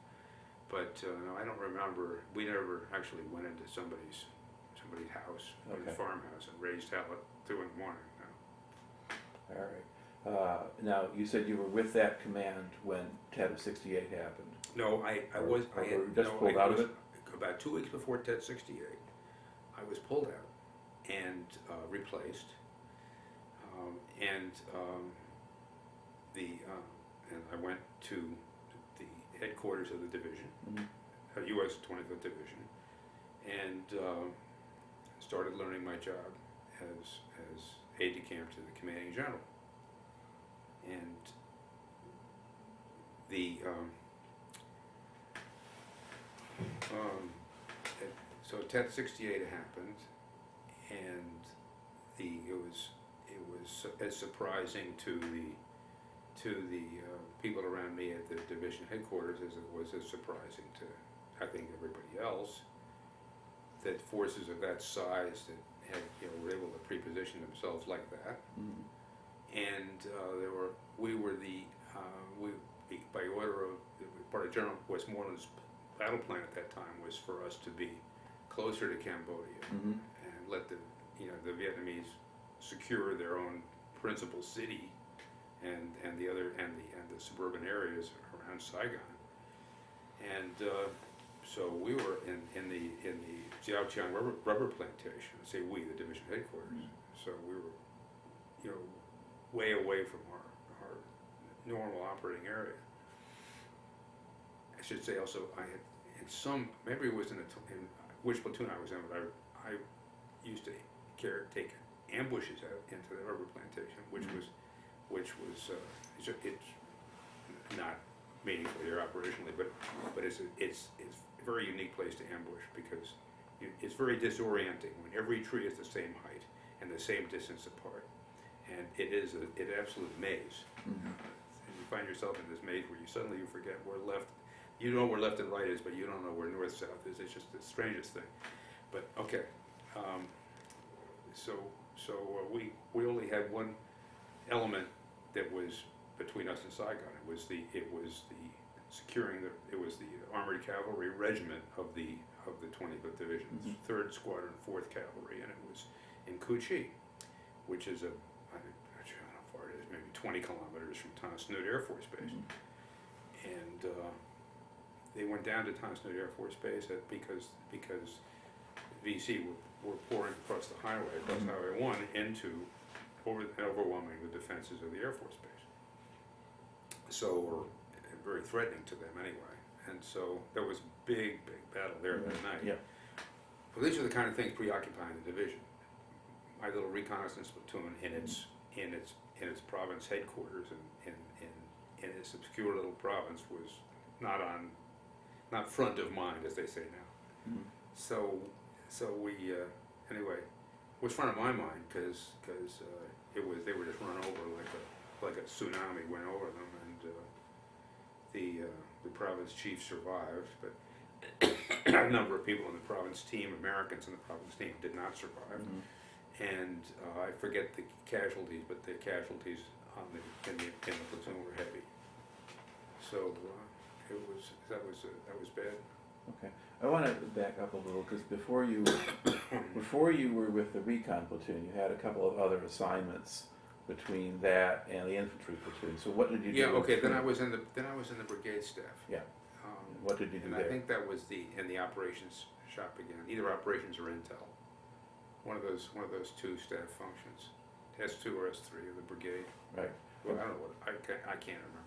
but I don't remember. We never actually went into somebody's house, a farmhouse, and raised hell at 2 in the morning. No. All right. Now, you said you were with that command when Tet 68 happened. No, I was. I had just pulled out of it? About 2 weeks before Tet 68, I was pulled out, and replaced. And I went to the headquarters of the division, U.S. 25th Division, and started learning my job as aide-de-camp to the commanding general. And so Tet 68 happened, and it was as surprising to the people around me at the division headquarters as it was as surprising to, I think, everybody else, that forces of that size that had, were able to preposition themselves like that. And by order of part of General Westmoreland's battle plan at that time was for us to be closer to Cambodia and let the Vietnamese secure their own principal city and the suburban areas around Saigon. And so we were in the Jiaoqiang rubber plantation. I say we, the division headquarters. So we were, way away from our normal operating area. I should say also, I had maybe it was in which platoon I was in, but I used to take ambushes out into the rubber plantation, which was it's not meaningfully or operationally, but it's a very unique place to ambush because it's very disorienting when every tree is the same height and the same distance apart, and it is an absolute maze. And you find yourself in this maze where you suddenly forget where left. You know where left and right is, but you don't know where north south is. It's just the strangest thing. But okay, so we only had one element that was between us and Saigon. It was the Armored Cavalry Regiment of the 25th Division, 3rd Squadron, 4th Cavalry, and it was in Cu Chi, which is I'm not sure how far it is, maybe 20 kilometers from Tan Son Nhut Air Force Base. And they went down to Tan Son Nhut Air Force Base because VC were pouring across the highway, across Highway 1, overwhelming the defenses of the Air Force Base. So, or very threatening to them anyway. And so there was a big battle there that night. Yeah. Well, these are the kind of things preoccupying the division. My little reconnaissance platoon in its province headquarters in its obscure little province was not front of mind, as they say now. So we anyway, it was front of my mind because they were just run over like a tsunami went over them, and the province chief survived, but a number of people in the province team, Americans in the province team, did not survive. And I forget the casualties, but the casualties in the platoon were heavy. So that was bad. Okay, I want to back up a little because before you were with the recon platoon, you had a couple of other assignments between that and the infantry platoon. So what did you do? Yeah, okay. Then I was in the brigade staff. Yeah. What did you do there? I think that was in the operations shop again, either operations or intel. One of those two staff functions, S2 or S3 of the brigade. Right. Well, I don't know what I can't remember.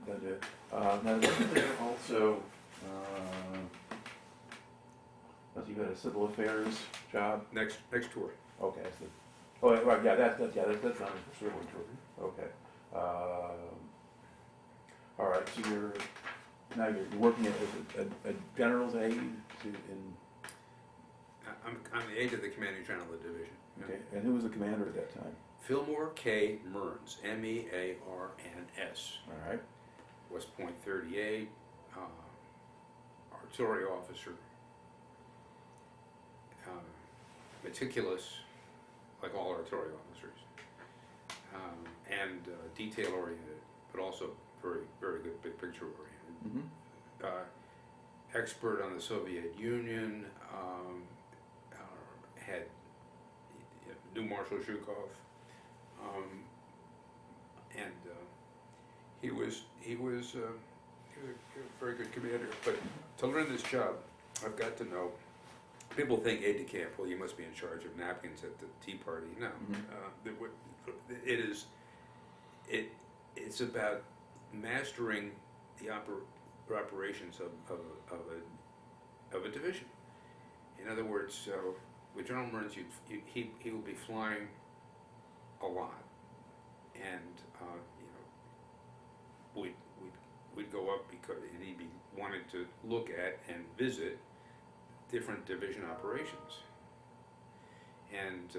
That it. Now, wasn't there also? You had a civil affairs job. Next tour. Okay. So, right. Yeah. That's not a civil tour. Okay. All right. So you're working as a general's aide I'm the aide of the commanding general of the division. Okay. And who was the commander at that time? Fillmore K. Mearns, Mearns. All right. West Point 38, artillery officer, meticulous, like all artillery officers, and detail oriented, but also very, very good big picture oriented. Expert on the Soviet Union, knew Marshal Zhukov, and he was a very good commander. But to learn this job, I've got to know People think aide-de-camp, well, you must be in charge of napkins at the tea party. No, it is. It's about mastering the operations of a division. In other words, with General Mearns, he will be flying a lot, and we'd go up because he'd be wanting to look at and visit different division operations and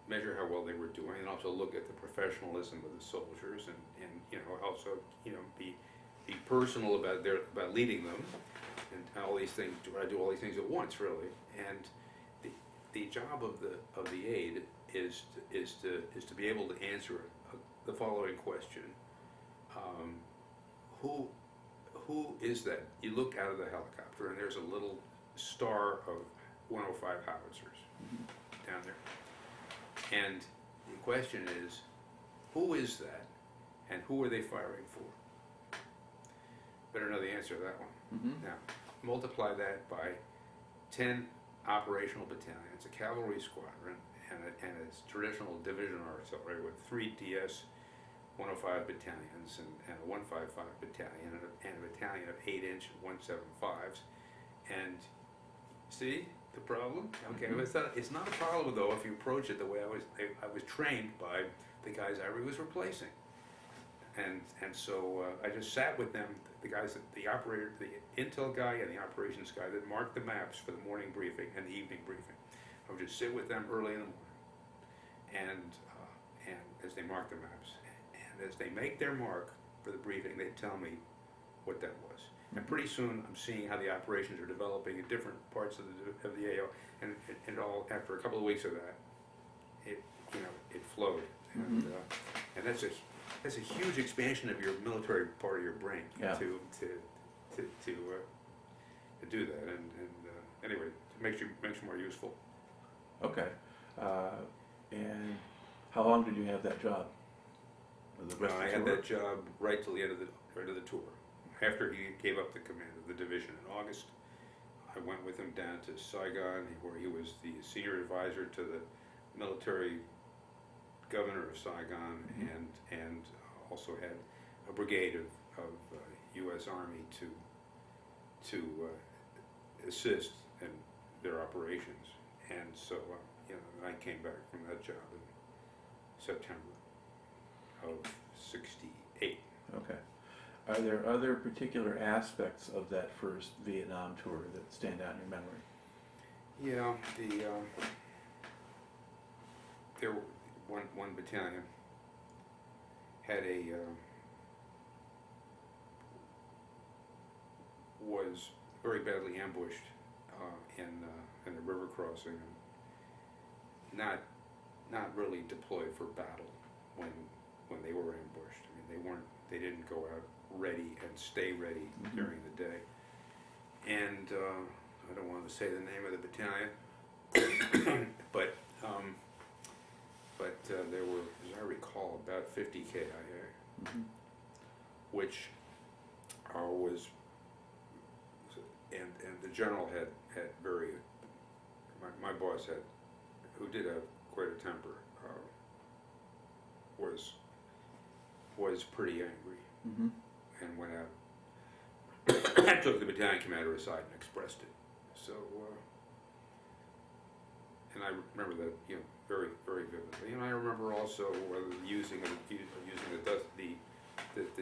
measure how well they were doing, and also look at the professionalism of the soldiers, and also be personal about leading them, and all these things. I do all these things at once, really. And the job of the aide is to be able to answer the following question: who is that? You look out of the helicopter, and there's a little star of 105 howitzers down there. And the question is, who is that, and who are they firing for? Better know the answer to that one. Now, multiply that by 10 operational battalions, a cavalry squadron, and its traditional division artillery with 3 DS 105 battalions and a 155 battalion and a battalion of 8-inch 175s. And see the problem? Okay, it's not a problem though if you approach it the way I was trained by the guys I was replacing. And so I just sat with them, the guys, the operator, the intel guy and the operations guy that marked the maps for the morning briefing and the evening briefing. I would just sit with them early in the morning, and as they mark the maps, and as they make their mark for the briefing, they tell me what that was. And pretty soon, I'm seeing how the operations are developing in different parts of the AO, and all after a couple of weeks of that, it flowed, and that's a huge expansion of your military part of your brain to do that, and anyway, it makes you more useful. Okay, and how long did you have that job? I had that job right till the end of the tour. After he gave up the command of the division in August, I went with him down to Saigon, where he was the senior advisor to the military governor of Saigon, and also had a brigade of U.S. Army to assist in their operations. And so, I came back from that job in September of '68. Okay. Are there other particular aspects of that first Vietnam tour that stand out in your memory? Yeah, there one battalion had was very badly ambushed in the river crossing, and not really deployed for battle when they were ambushed. I mean, they didn't go out ready and stay ready during the day. And I don't want to say the name of the battalion, but there were, as I recall, about 50 KIA, which was, and the general had very, my boss had, who did have quite a temper, was pretty angry, and went out. I took the battalion commander aside and expressed it. So, and I remember that very, very vividly. And I remember also using the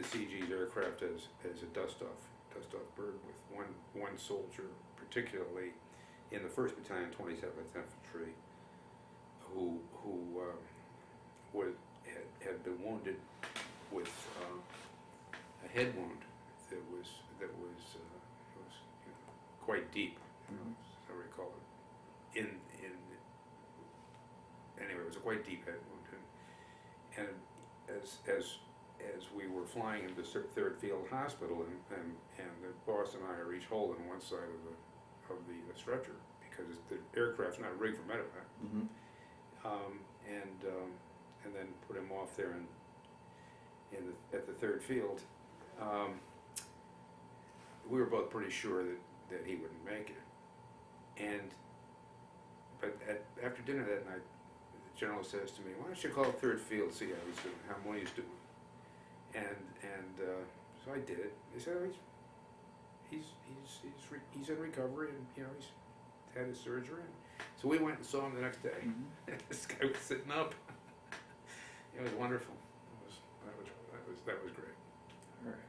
CG's aircraft as a dust-off bird with one soldier, particularly in the 1st Battalion, 27th Infantry, who had been wounded with a head wound that was quite deep, as I recall it. Anyway, it was a quite deep head wound, and as we were flying into 3rd Field Hospital, and the boss and I are each holding one side of the stretcher because the aircraft's not rigged for medevac, and then put him off there at the 3rd Field. We were both pretty sure that he wouldn't make it, But after dinner that night, the general says to me, "Why don't you call Third Field, see how he's doing, how Mooney's doing?" So I did it. He said, "Oh, he's in recovery, and he's had his surgery." So we went and saw him the next day. Mm-hmm. This guy was sitting up. It was wonderful. That was great. All right.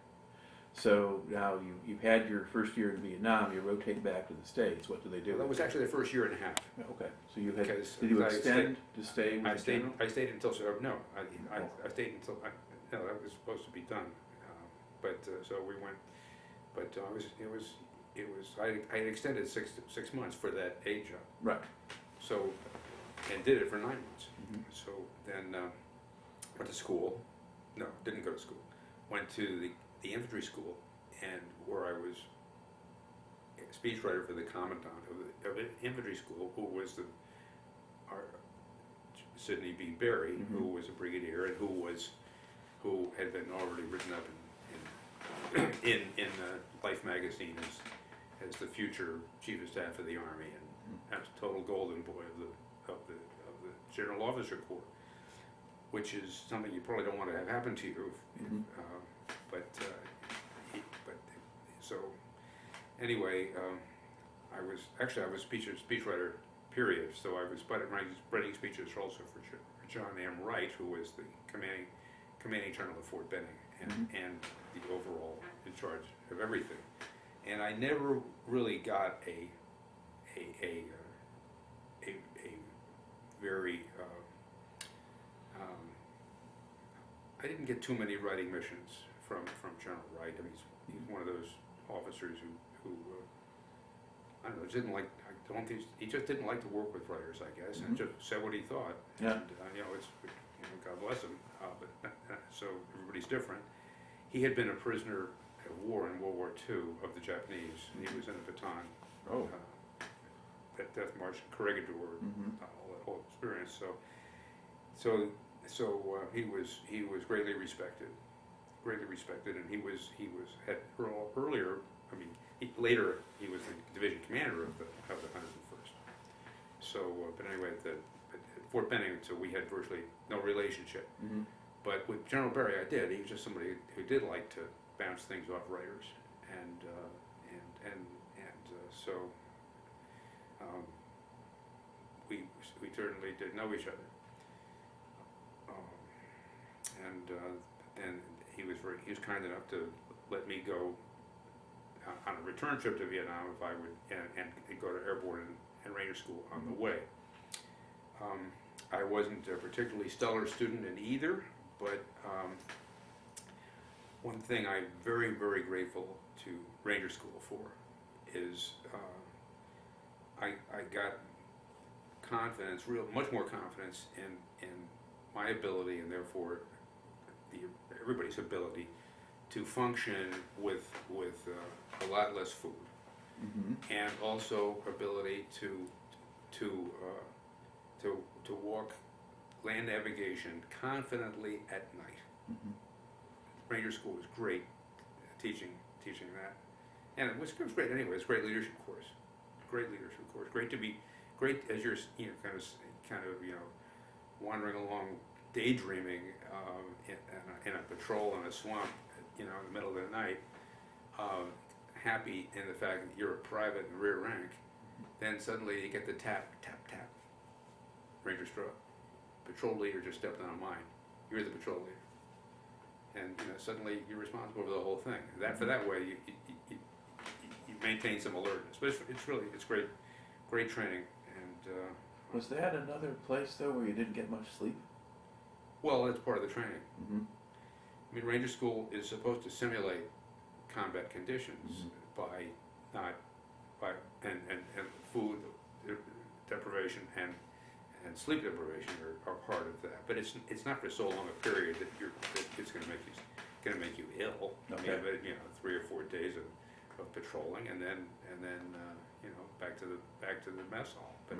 So now you've had your first year in Vietnam. You rotate back to the States. What do they do? Well, that was actually the first year and a half. Okay. So you had. Because Did you I extend to stay with I the stayed. general? I stayed until no. I Oh. stayed until no. That was supposed to be done, so we went. But I had extended 6 months for that aide job. Right. So, and did it for 9 months. Mm-hmm. So then went to school. No, didn't go to school. Went to the infantry school, and where I was a speechwriter for the commandant of the infantry school, who was our Sidney B. Berry, Mm-hmm. who was a brigadier and who had been already written up in Life magazine as the future chief of staff of the Army and as total golden boy of the General Officer Corps, which is something you probably don't want to have happen to you. Mm-hmm. So anyway, I was speechwriter, period. So I was writing speeches also for John M. Wright, who was the commanding general of Fort Benning and the overall in charge of everything. And I never really got a very I didn't get too many writing missions from General Wright. I mean, he's one of those officers who I don't know, he just didn't like to work with writers, I guess, and just said what he thought. Yeah. And God bless him. But so everybody's different. He had been a prisoner of war in World War II of the Japanese. And he was in a baton. Oh. That death march, corregidor, all that whole experience. So he was greatly respected, and he had earlier. I mean, later he was the division commander of the 101st. So, but anyway, at Fort Benning, so we had virtually no relationship. Mm-hmm. But with General Berry, I did. He was just somebody who did like to bounce things off writers, so we certainly did know each other. Then he was kind enough to let me go on a return trip to Vietnam if I would, and go to Airborne and Ranger School on the way. I wasn't a particularly stellar student in either, but one thing I'm very, very grateful to Ranger School for is I got confidence, much more confidence in my ability, and therefore everybody's ability to function with a lot less food, and also ability to walk land navigation confidently at night. Ranger School was great teaching that, and it was great anyway. It's a great leadership course, great as you're kind of wandering along, daydreaming in a patrol in a swamp, in the middle of the night, happy in the fact that you're a private in rear rank. Then suddenly you get the tap, tap, tap. Ranger Straub, patrol leader just stepped on a mine. You're the patrol leader, and suddenly you're responsible for the whole thing. For that way you maintain some alertness. But it's great training. And was that another place though where you didn't get much sleep? Well, that's part of the training. I mean, Ranger School is supposed to simulate combat conditions by food deprivation and sleep deprivation are part of that. But it's not for so long a period that it's going to make you ill. Okay. You have 3 or 4 days of patrolling, and then back to the mess hall. But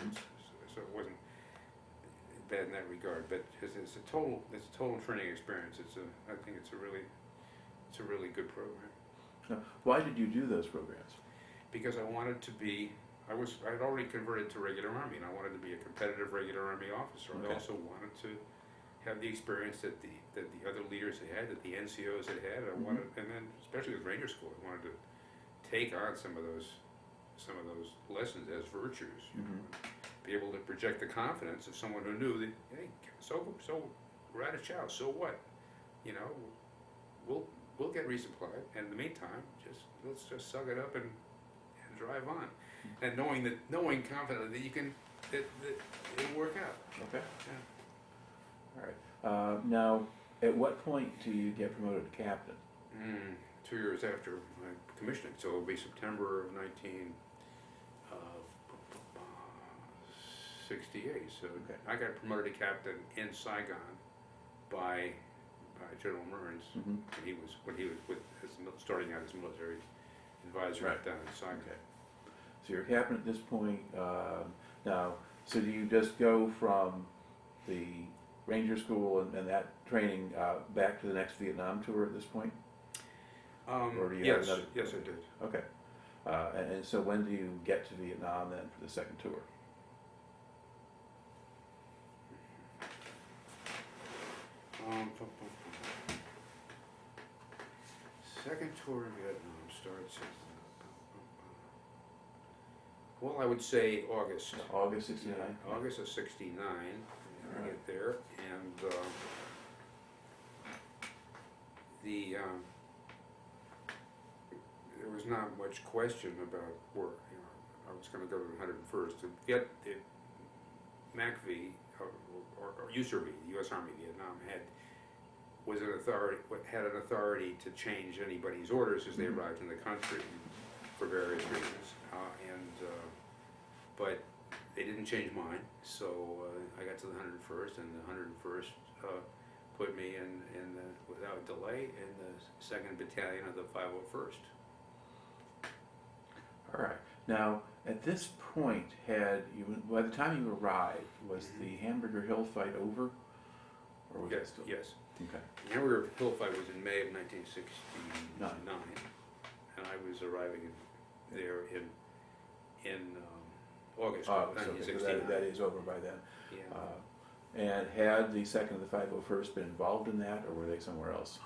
so it wasn't bad in that regard. But it's a total training experience. I think it's a really good program. Now, why did you do those programs? Because I wanted to be I had already converted to regular Army, and I wanted to be a competitive regular Army officer. Okay. I also wanted to have the experience that the other leaders had, that the NCOs had. I wanted, and then especially with Ranger School, I wanted to take on some of those lessons as virtues. You know, be able to project the confidence of someone who knew that, hey, so we're out of chow. So what? You know, we'll get resupplied, and in the meantime, let's just suck it up and drive on, and knowing confidently that you can that it'll work out. Okay. Yeah. All right. Now, at what point do you get promoted to captain? 2 years after my commissioning, so it'll be September of 1968. So Okay. I got promoted to captain in Saigon by General Mearns, when he was starting out as military advisor down in Saigon. Okay. So you're a captain at this point. Now, so do you just go from the Ranger School and that training back to the next Vietnam tour at this point? Or do you have another? Yes, I did. Okay. And so when do you get to Vietnam then for the second tour? Second tour in Vietnam starts well, I would say August. August 69? Yeah, August of 69, I Right. get there, and there was not much question about work. You know, I was going to go to the 101st to get the MACV, or USARV, the U.S. Army Vietnam, had an authority to change anybody's orders as they arrived in the country for various reasons, but they didn't change mine. So I got to the 101st, and the 101st put me in without delay in the 2nd Battalion of the 501st. All right. Now, at this point, by the time you arrived, was the Hamburger Hill fight over? Or was it still? Yes. Okay. The Hamburger Hill fight was in May of 1969, and I was arriving there in August of 1969. That is over by then. Yeah. And had the 2nd of the 501st been involved in that, or were they somewhere else?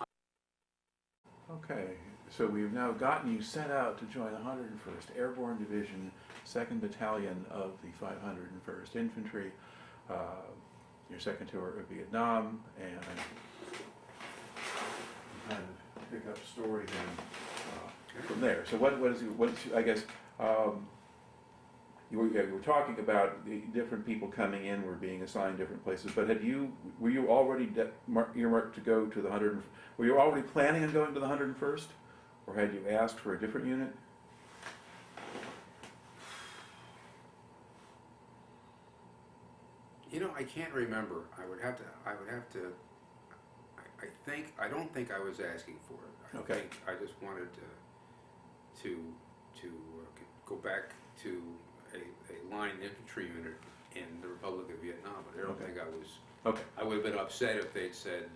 Okay, so we've now gotten you sent out to join the 101st Airborne Division, 2nd Battalion of the 501st Infantry, your second tour of Vietnam, and kind of pick up story then from there. So I guess, you were talking about the different people coming in were being assigned different places, but were you already earmarked to go to the were you already planning on going to the 101st, or had you asked for a different unit? You know, I can't remember. I don't think I was asking for it. Okay. I think I just wanted to go back to a line infantry unit in the Republic of Vietnam, but I don't think I was. Okay. I would have been upset if they'd said,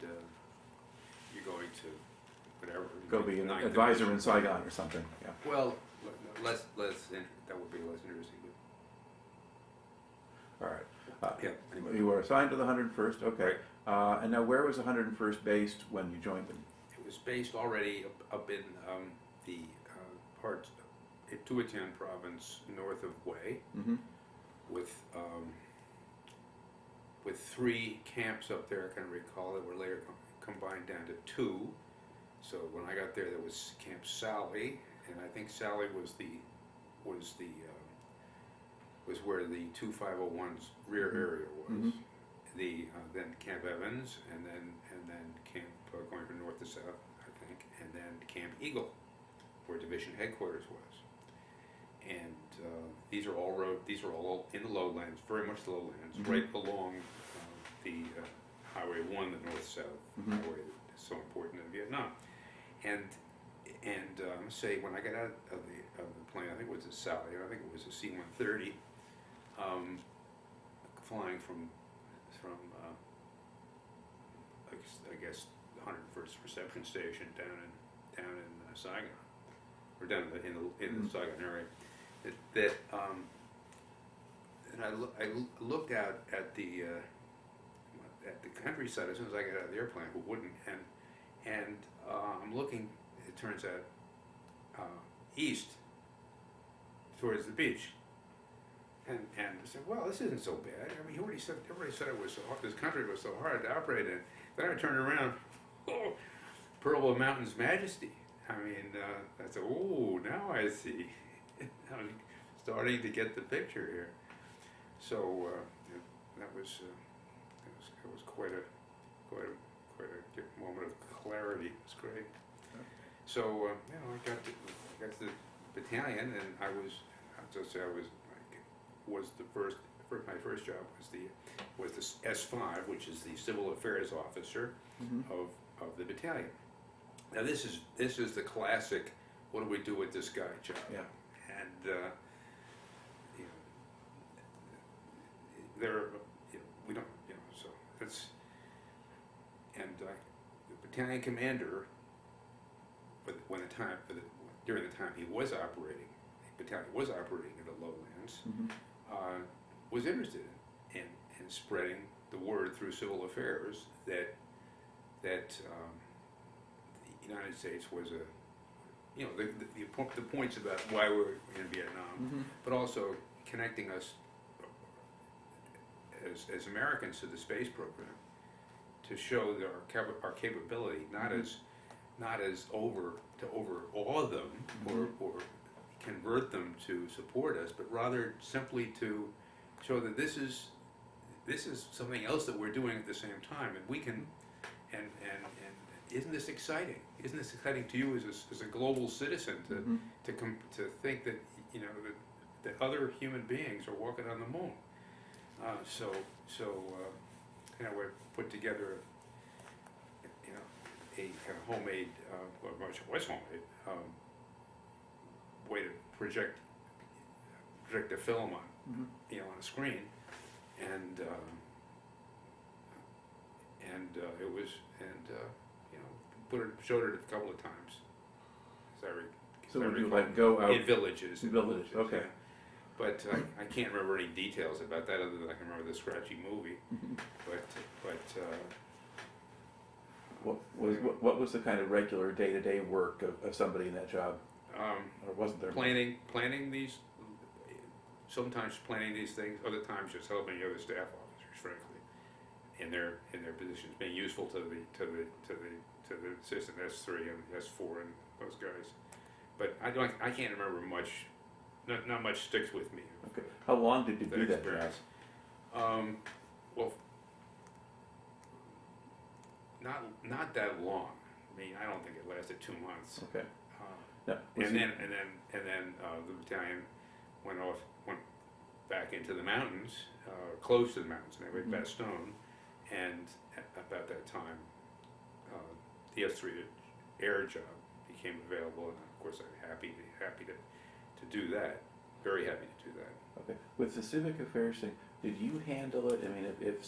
you're going to whatever. Go be an Ninth advisor Division. in Saigon or something, yeah. Well, that would be less interesting. All right. Yeah, anyway. You were assigned to the 101st, okay. Right. And now where was the 101st based when you joined them? It was based already up in the part in Tuatan province north of Hue, Mm-hmm. with 3 camps up there. I can recall that were later combined down to 2. So when I got there was Camp Sally, and I think Sally was where the 2501's rear area was. Mm-hmm. Then Camp Evans, and then Camp going from north to south, I think, and then Camp Eagle, where division headquarters was. And these are all in the lowlands, very much the lowlands, right along the Highway 1, the north-south highway that is so important in Vietnam. And say when I got out of the plane, I think it was a Sally, I think it was a C-130, flying from I guess the 101st reception station down in Saigon, or down in the Saigon area, And I looked out at the countryside as soon as I got out of the airplane. Who wouldn't? And I'm looking. It turns out east towards the beach. And I said, well, this isn't so bad. I mean, everybody said it was so hard, this country was so hard to operate in. Then I turned around, oh, Pearl of Mountain's majesty. I mean, I said, oh, now I see. I'm starting to get the picture here. So that was quite a moment of clarity. It was great. So I got to the battalion, and I was my first job was the S5, which is the civil affairs officer of the battalion. Now this is the classic, what do we do with this guy job? Yeah. And we don't, so that's, and the battalion commander, during the time he was operating, the battalion was operating in the lowlands, was interested in spreading the word through civil affairs that the United States was the points about why we're in Vietnam, but also connecting us as Americans to the space program to show that our capability, not as to overawe them or convert them to support us, but rather simply to show that this is something else that we're doing at the same time, and we can, and isn't this exciting? Isn't this exciting to you as a global citizen to think that that other human beings are walking on the moon? So we put together a kind of homemade, well, much was homemade, way to project the film on on a screen, and showed it a couple of times. So would you like go out in villages? Okay. Yeah. But I can't remember any details about that other than I can remember the scratchy movie. What was the kind of regular day-to-day work of somebody in that job? Or wasn't there? Planning these, sometimes planning these things, other times just helping the other staff officers, frankly, in their positions, being useful to the assistant S3 and S4 and those guys. But I can't remember much. Not much sticks with me. Okay. How long did you do that job? Well, not that long. I mean, I don't think it lasted 2 months. Okay. And then the battalion went back into the mountains, close to the mountains, anyway, Bastogne, and about that time, the S3 air job became available, and of course I'm happy to do that. Very happy to do that. Okay. With the civic affairs thing, did you handle it? I mean, if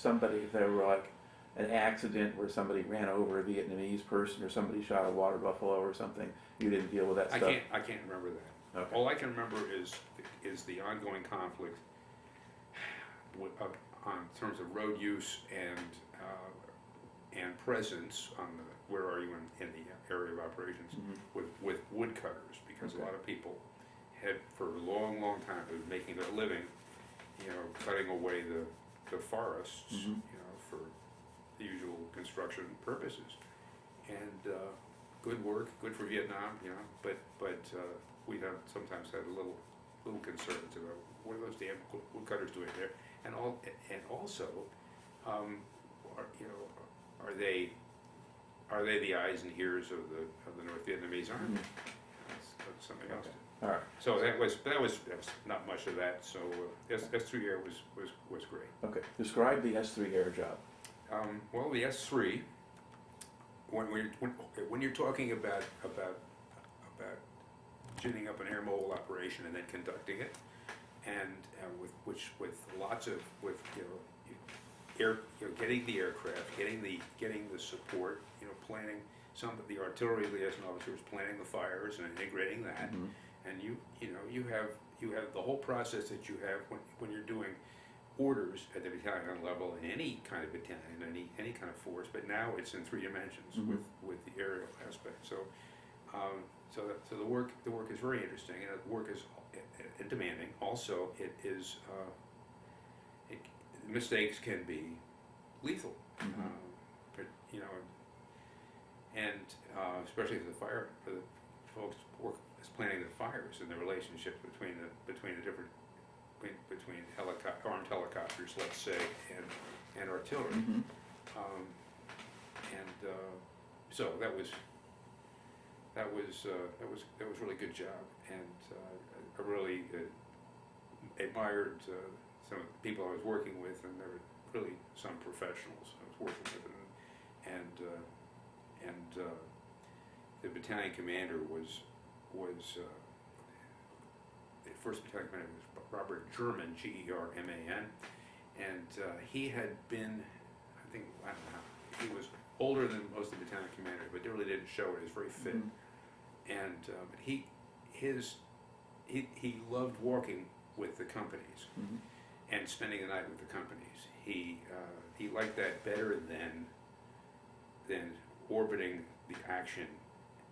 there were like an accident where somebody ran over a Vietnamese person or somebody shot a water buffalo or something, you didn't deal with that stuff? I can't remember that. Okay. All I can remember is the ongoing conflict on terms of road use and presence on where are you in the area of operations with woodcutters, because a lot of people had for a long time been making their living, cutting away the forests, for the usual construction purposes, and good work, good for Vietnam, but we have sometimes had little concerns about what are those damn woodcutters doing there, and also, are they the eyes and ears of the North Vietnamese Army? That's something else. All right. So that was not much of that. So S3 Air was great. Okay. Describe the S3 air job. Well, the S3, when you're talking about ginning up an air mobile operation and then conducting it, and with lots of getting the aircraft, getting the support, planning some of the artillery liaison officers planning the fires and integrating that, and you you have the whole process that you have when you're doing orders at the battalion level in any kind of battalion, any kind of force, but now it's in 3 dimensions with the aerial aspect. So, so the work is very interesting, and the work is demanding. Also, it is mistakes can be lethal, but you know, and especially for the folks work is planning the fires and the relationships between the different between armed helicopters, let's say, and artillery. So that was really good job, and I really admired some of the people I was working with, and there were really some professionals I was working with, and the battalion commander was the first battalion commander was Robert German, German, and he had been, I don't know how, he was older than most of the battalion commanders, but it really didn't show it. He was very fit, and but he loved walking with the companies and spending the night with the companies. He liked that better than orbiting the action,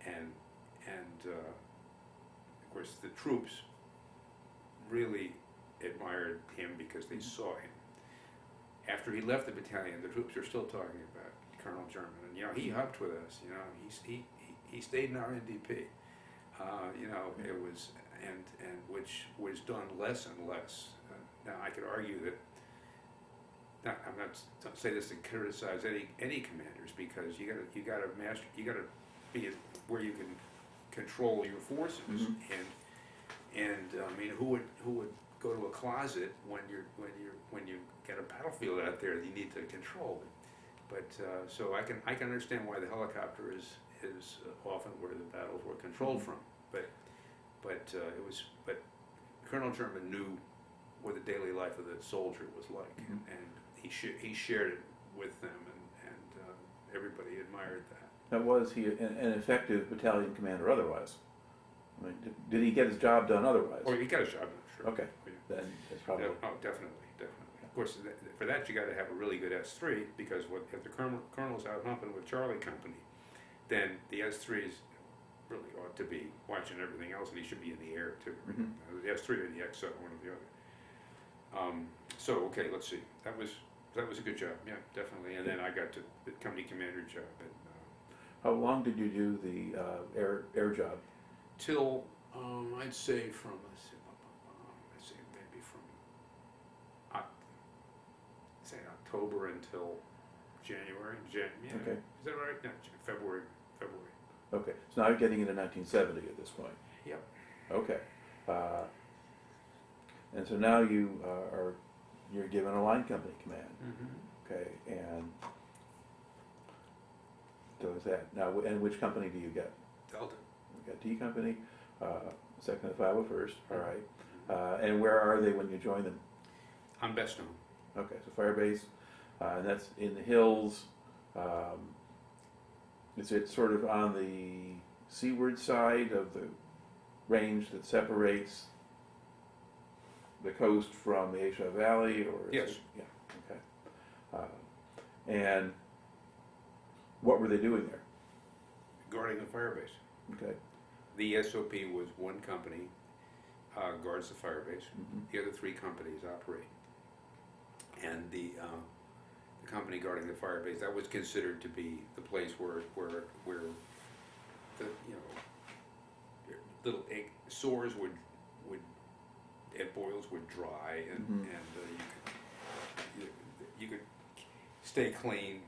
and of course the troops really admired him because they saw him. After he left the battalion, the troops are still talking about Colonel German, and you know, he hugged with us. You know, he stayed in our NDP. You know, it was and which was done less and less. Now I could argue that. I'm not say this to criticize any commanders, because you gotta be where you can control your forces, and I mean, who would go to a closet when you get a battlefield out there that you need to control? But so I can understand why the helicopter is often where the battles were controlled from. But Colonel German knew what the daily life of the soldier was like, and he shared it with them, and everybody admired that. Now, was he an effective battalion commander otherwise? I mean, did he get his job done otherwise? Or he got his job done, sure. Okay, then it's probably... Oh, definitely. Of course, for that you got to have a really good S3, because if the colonel's out humping with Charlie Company, then the S3s really ought to be watching everything else, and he should be in the air too. The S3 or the XO, one or the other. So okay, let's see. That was a good job, yeah, definitely. And then I got to the company commander job. And, how long did you do the air job? Till I'd say from maybe from say October until January. Yeah. Okay. Is that right? No, February. Okay, so now you're getting into 1970 at this point. Yep. Okay. And so now you're given a line company command. Okay, and so is that now? And which company do you get? Delta. You got D Company, second of 501st. All right. And where are they when you join them? On Bastogne. Okay, so Fire Base, and that's in the hills. Is it sort of on the seaward side of the range that separates the coast from the Asia Valley, or is Yes. It, yeah. Okay. And what were they doing there? Guarding the fire base. Okay. The SOP was one company guards the fire base. The other 3 companies operate, and the company guarding the fire base, that was considered to be the place where the little sores would and boils would dry, and you could stay clean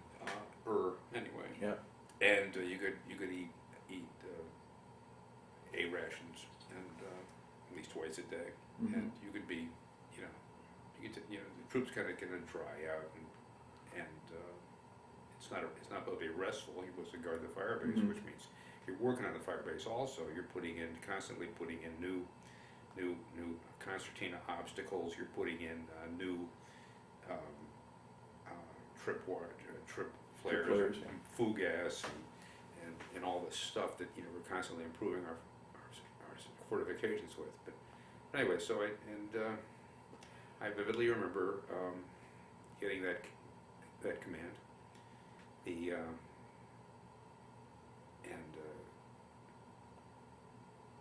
anyway. Yeah. And you could eat A rations, and at least twice a day, and you could be the troops kind of dry out, and it's not supposed to be restful. You're supposed to guard the fire base, which means you're working on the fire base. Also, you're constantly putting in new concertina obstacles. You're putting in new trip flares and flue gas and all this stuff that we're constantly improving our fortifications with. Anyway, so I vividly remember getting that command.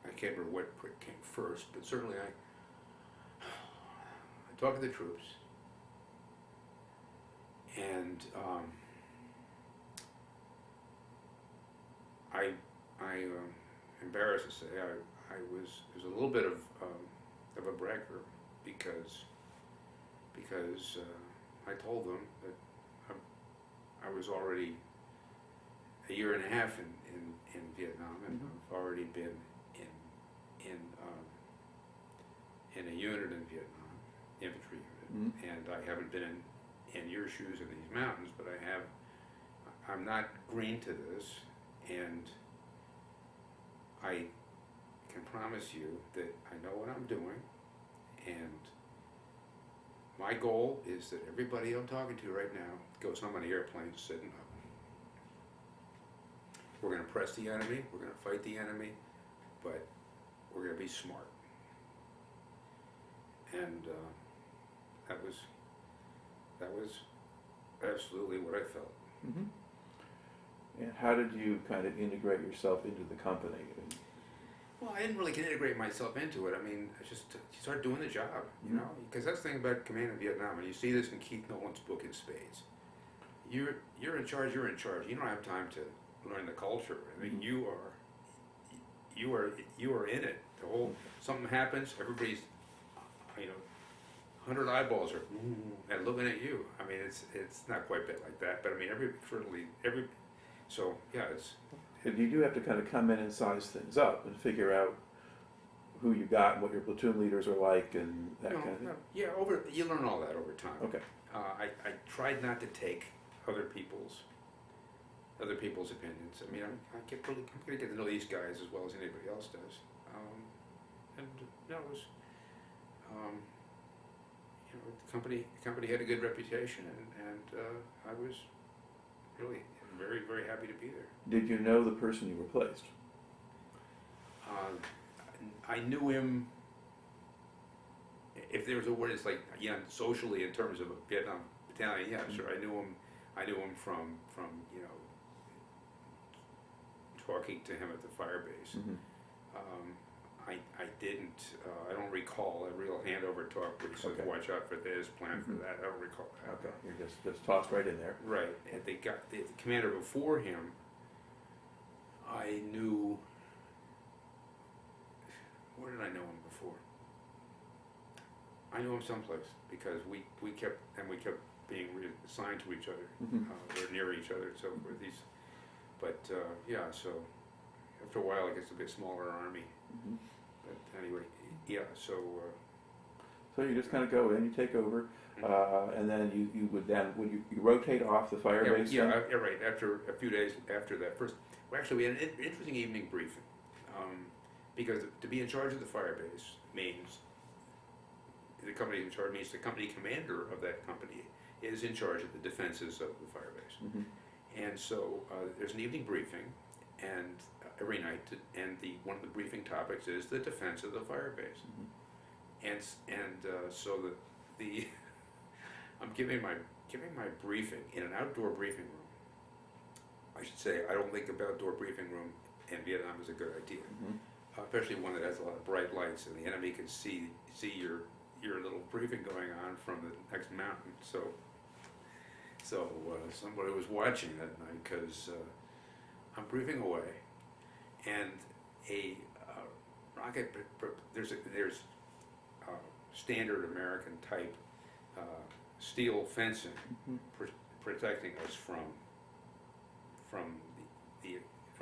I can't remember what came first, but certainly I talked to the troops, and I'm embarrassed to say there's a little bit of a bragger because I told them that I was already a year and a half in Vietnam, and I've already been in a unit in Vietnam, infantry unit, and I haven't been in your shoes in these mountains, but I'm not green to this, and I can promise you that I know what I'm doing, and my goal is that everybody I'm talking to right now goes home on the airplane sitting up. We're going to press the enemy, we're going to fight the enemy, but we're going to be smart. And that was absolutely what I felt. Mm-hmm. And how did you kind of integrate yourself into the company? Well, I didn't really integrate myself into it. I mean, I just started doing the job, you know, because that's the thing about command in Vietnam, and you see this in Keith Nolan's book in spades. You're in charge. You're in charge. You don't have time to learn the culture. I mean, you are in it. The whole something happens, everybody's, 100 eyeballs are and looking at you. I mean, it's not quite a bit like that, but I mean, so yeah, it's. But you do have to kind of come in and size things up and figure out who you got and what your platoon leaders are like and that kind of thing. Yeah, you learn all that over time. Okay. I tried not to take other people's opinions. I mean, I'm going to get to know these guys as well as anybody else does. It was, the company had a good reputation, and I was really very, very happy to be there. Did you know the person you replaced? I knew him. If there was a word, it's like socially in terms of a Vietnam battalion. Yeah, sure. I knew him from talking to him at the fire base. Mm-hmm. I don't recall a real handover talk where he said, watch out for this, plan for that. I don't recall that. Okay, you're just tossed right in there. Right, and the commander before him, I knew, where did I know him before? I knew him someplace, because we kept being assigned to each other, or near each other, so for these, but so after a while it gets a bit smaller army. Mm-hmm. But anyway, yeah, so you just kind of go in, you take over, and then you would you rotate off the fire base? Yeah, right. After a few days after that first, actually we had an interesting evening briefing, because to be in charge of the fire base means the company in charge means the company commander of that company is in charge of the defenses of the fire base, and so there's an evening briefing, and every night, and one of the briefing topics is the defense of the fire base, so I'm giving my briefing in an outdoor briefing room. I should say I don't think an outdoor briefing room in Vietnam is a good idea, especially one that has a lot of bright lights and the enemy can see your little briefing going on from the next mountain. So somebody was watching that night because I'm briefing away. And a rocket, there's standard American type steel fencing protecting us from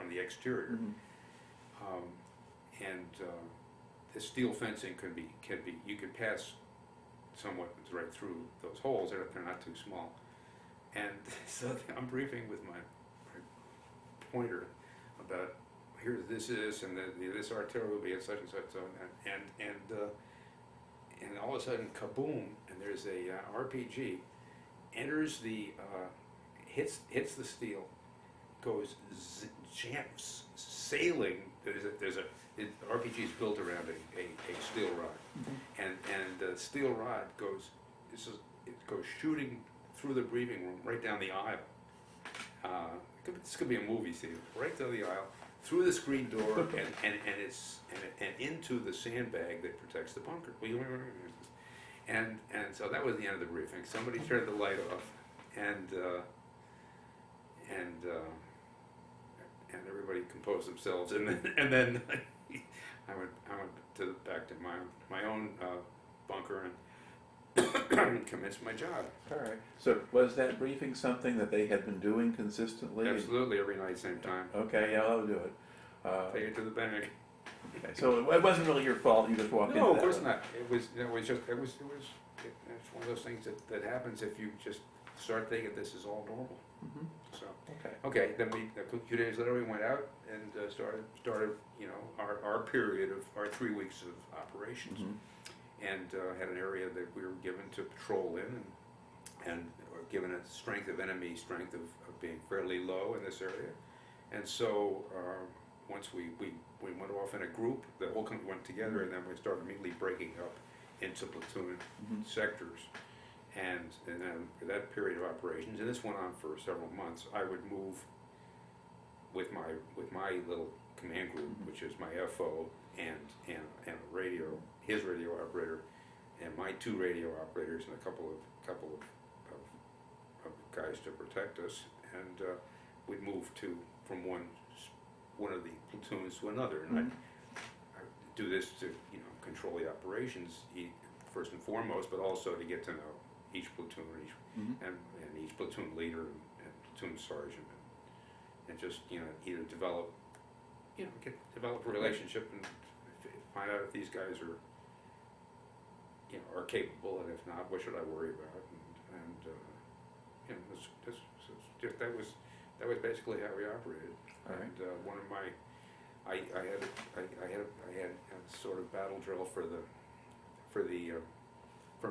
the exterior, and the steel fencing can be you can pass somewhat right through those holes. They're not too small, and so I'm briefing with my pointer about. Here this is, and this artillery will be at such and such, and all of a sudden, kaboom! And there's a RPG, enters hits the steel, goes jams sailing, RPG is built around a steel rod, and the steel rod goes shooting through the briefing room right down the aisle. This could be a movie scene, right down the aisle, through the screen door, and into the sandbag that protects the bunker. And so that was the end of the briefing. Somebody turned the light off, and everybody composed themselves, and then I went back to my own bunker and commenced my job. All right. So was that briefing something that they had been doing consistently? Absolutely, every night, same time. Okay, yeah, I'll do it. Take it to the bank. Okay, so it wasn't really your fault. You just walked into that. No, of course not. It was it's one of those things that happens if you just start thinking this is all normal. Mm-hmm. So Okay. then a few days later we went out and started our period of our 3 weeks of operations, and had an area that we were given to patrol in, and given a strength of enemy strength of being fairly low in this area, and so once we went off in a group, the whole company went together, and then we started immediately breaking up into platoon sectors. And then for that period of operations, and this went on for several months, I would move with my little command group, which is my FO and a radio, his radio operator, and my 2 radio operators, and a couple of guys to protect us, and we'd move from one of the platoons to another, and I'd do this to control the operations first and foremost, but also to get to know each platoon and each platoon leader and platoon sergeant, and just either develop a relationship and find out if these guys are capable, and if not, what should I worry about, and that was basically how we operated. All right. And one of my I had a sort of battle drill for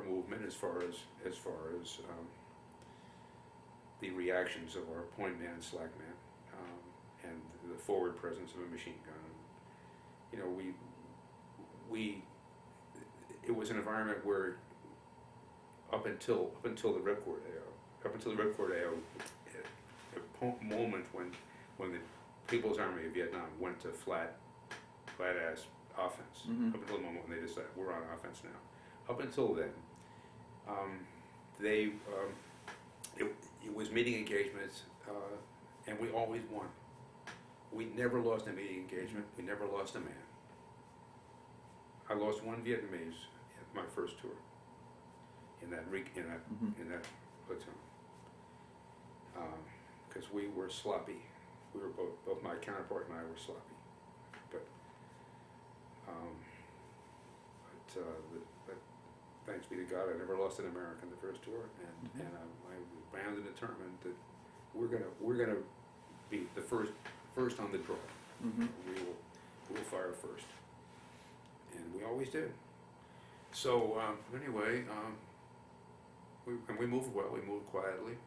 movement as far as the reactions of our point man and slack man, and the forward presence of a machine gun. It was an environment where up until the Ripcord AO, a moment when the People's Army of Vietnam went to flat ass offense, up until the moment when they decided we're on offense now. Up until then, it was meeting engagements, and we always won. We never lost a meeting engagement. We never lost a man. I lost one Vietnamese at my first tour in that platoon, because we were sloppy. We were both my counterpart and I were sloppy, but thanks be to God, I never lost an American the first tour, and I was bound and determined that we're gonna be the first on the draw. We'll fire first, and we always did. So anyway, we moved well. We moved quietly.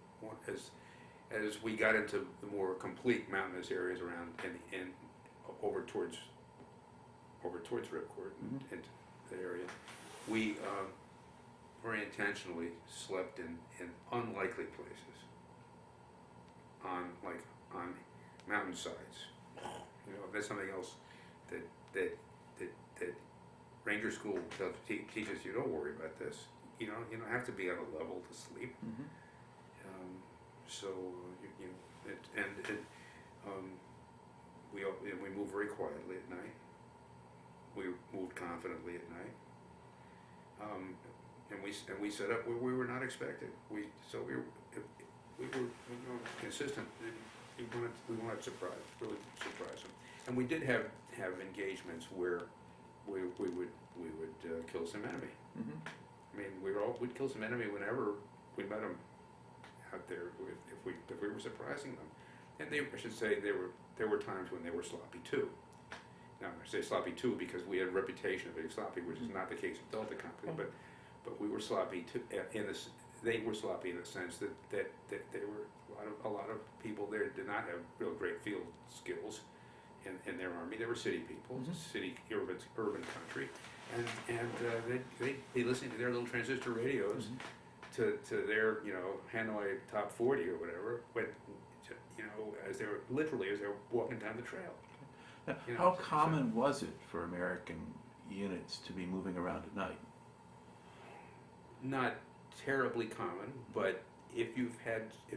As we got into the more complete mountainous areas around and over towards Ripcord and into that area, we very intentionally slept in unlikely places, on mountainsides. That's something else that Ranger School teaches you. Don't worry about this. You don't have to be on a level to sleep. So we moved very quietly at night. We moved confidently at night, and we set up where we were not expected. We were consistent. We wanted to really surprise them, and we did have engagements where we would kill some enemy. I mean, we'd kill some enemy whenever we met them out there, if we were surprising them. And I should say there were times when they were sloppy too. Now I say sloppy too because we had a reputation of being sloppy, which is not the case with Delta Company, but we were sloppy too. They were sloppy in the sense that they were a lot of people there did not have real great field skills, in their army. They were city people, city urban country, and they listened to their little transistor radios to their Hanoi Top 40 or whatever when as they were walking down the trail. Now, how common was it for American units to be moving around at night? Not terribly common, but if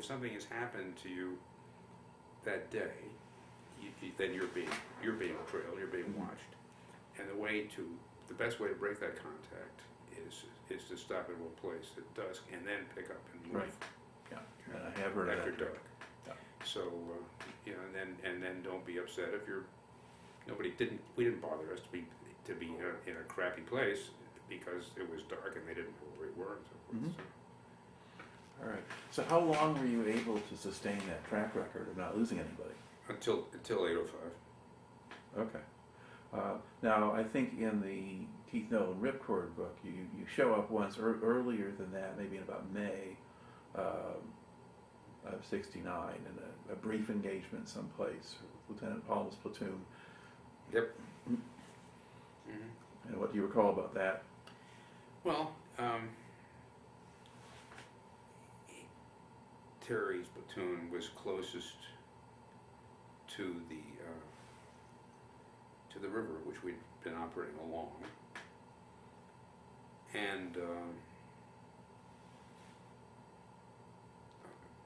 something has happened to you that day, then you're being trailed, you're being watched, and the best way to break that contact is to stop at one place at dusk and then pick up and move. Right. Yeah, and I have heard after of that. dark. Yeah. So and then don't be upset if we didn't bother us to be in a crappy place because it was dark and they didn't know where we were and so forth. So. All right. So how long were you able to sustain that track record of not losing anybody? Until 8:05. Okay. Now, I think in the Keith Nolan Ripcord book, you show up once earlier than that, maybe in about May of '69, in a brief engagement someplace, Lieutenant Palmer's platoon. Yep. And what do you recall about that? Well, Terry's platoon was closest to the river, which we'd been operating along, and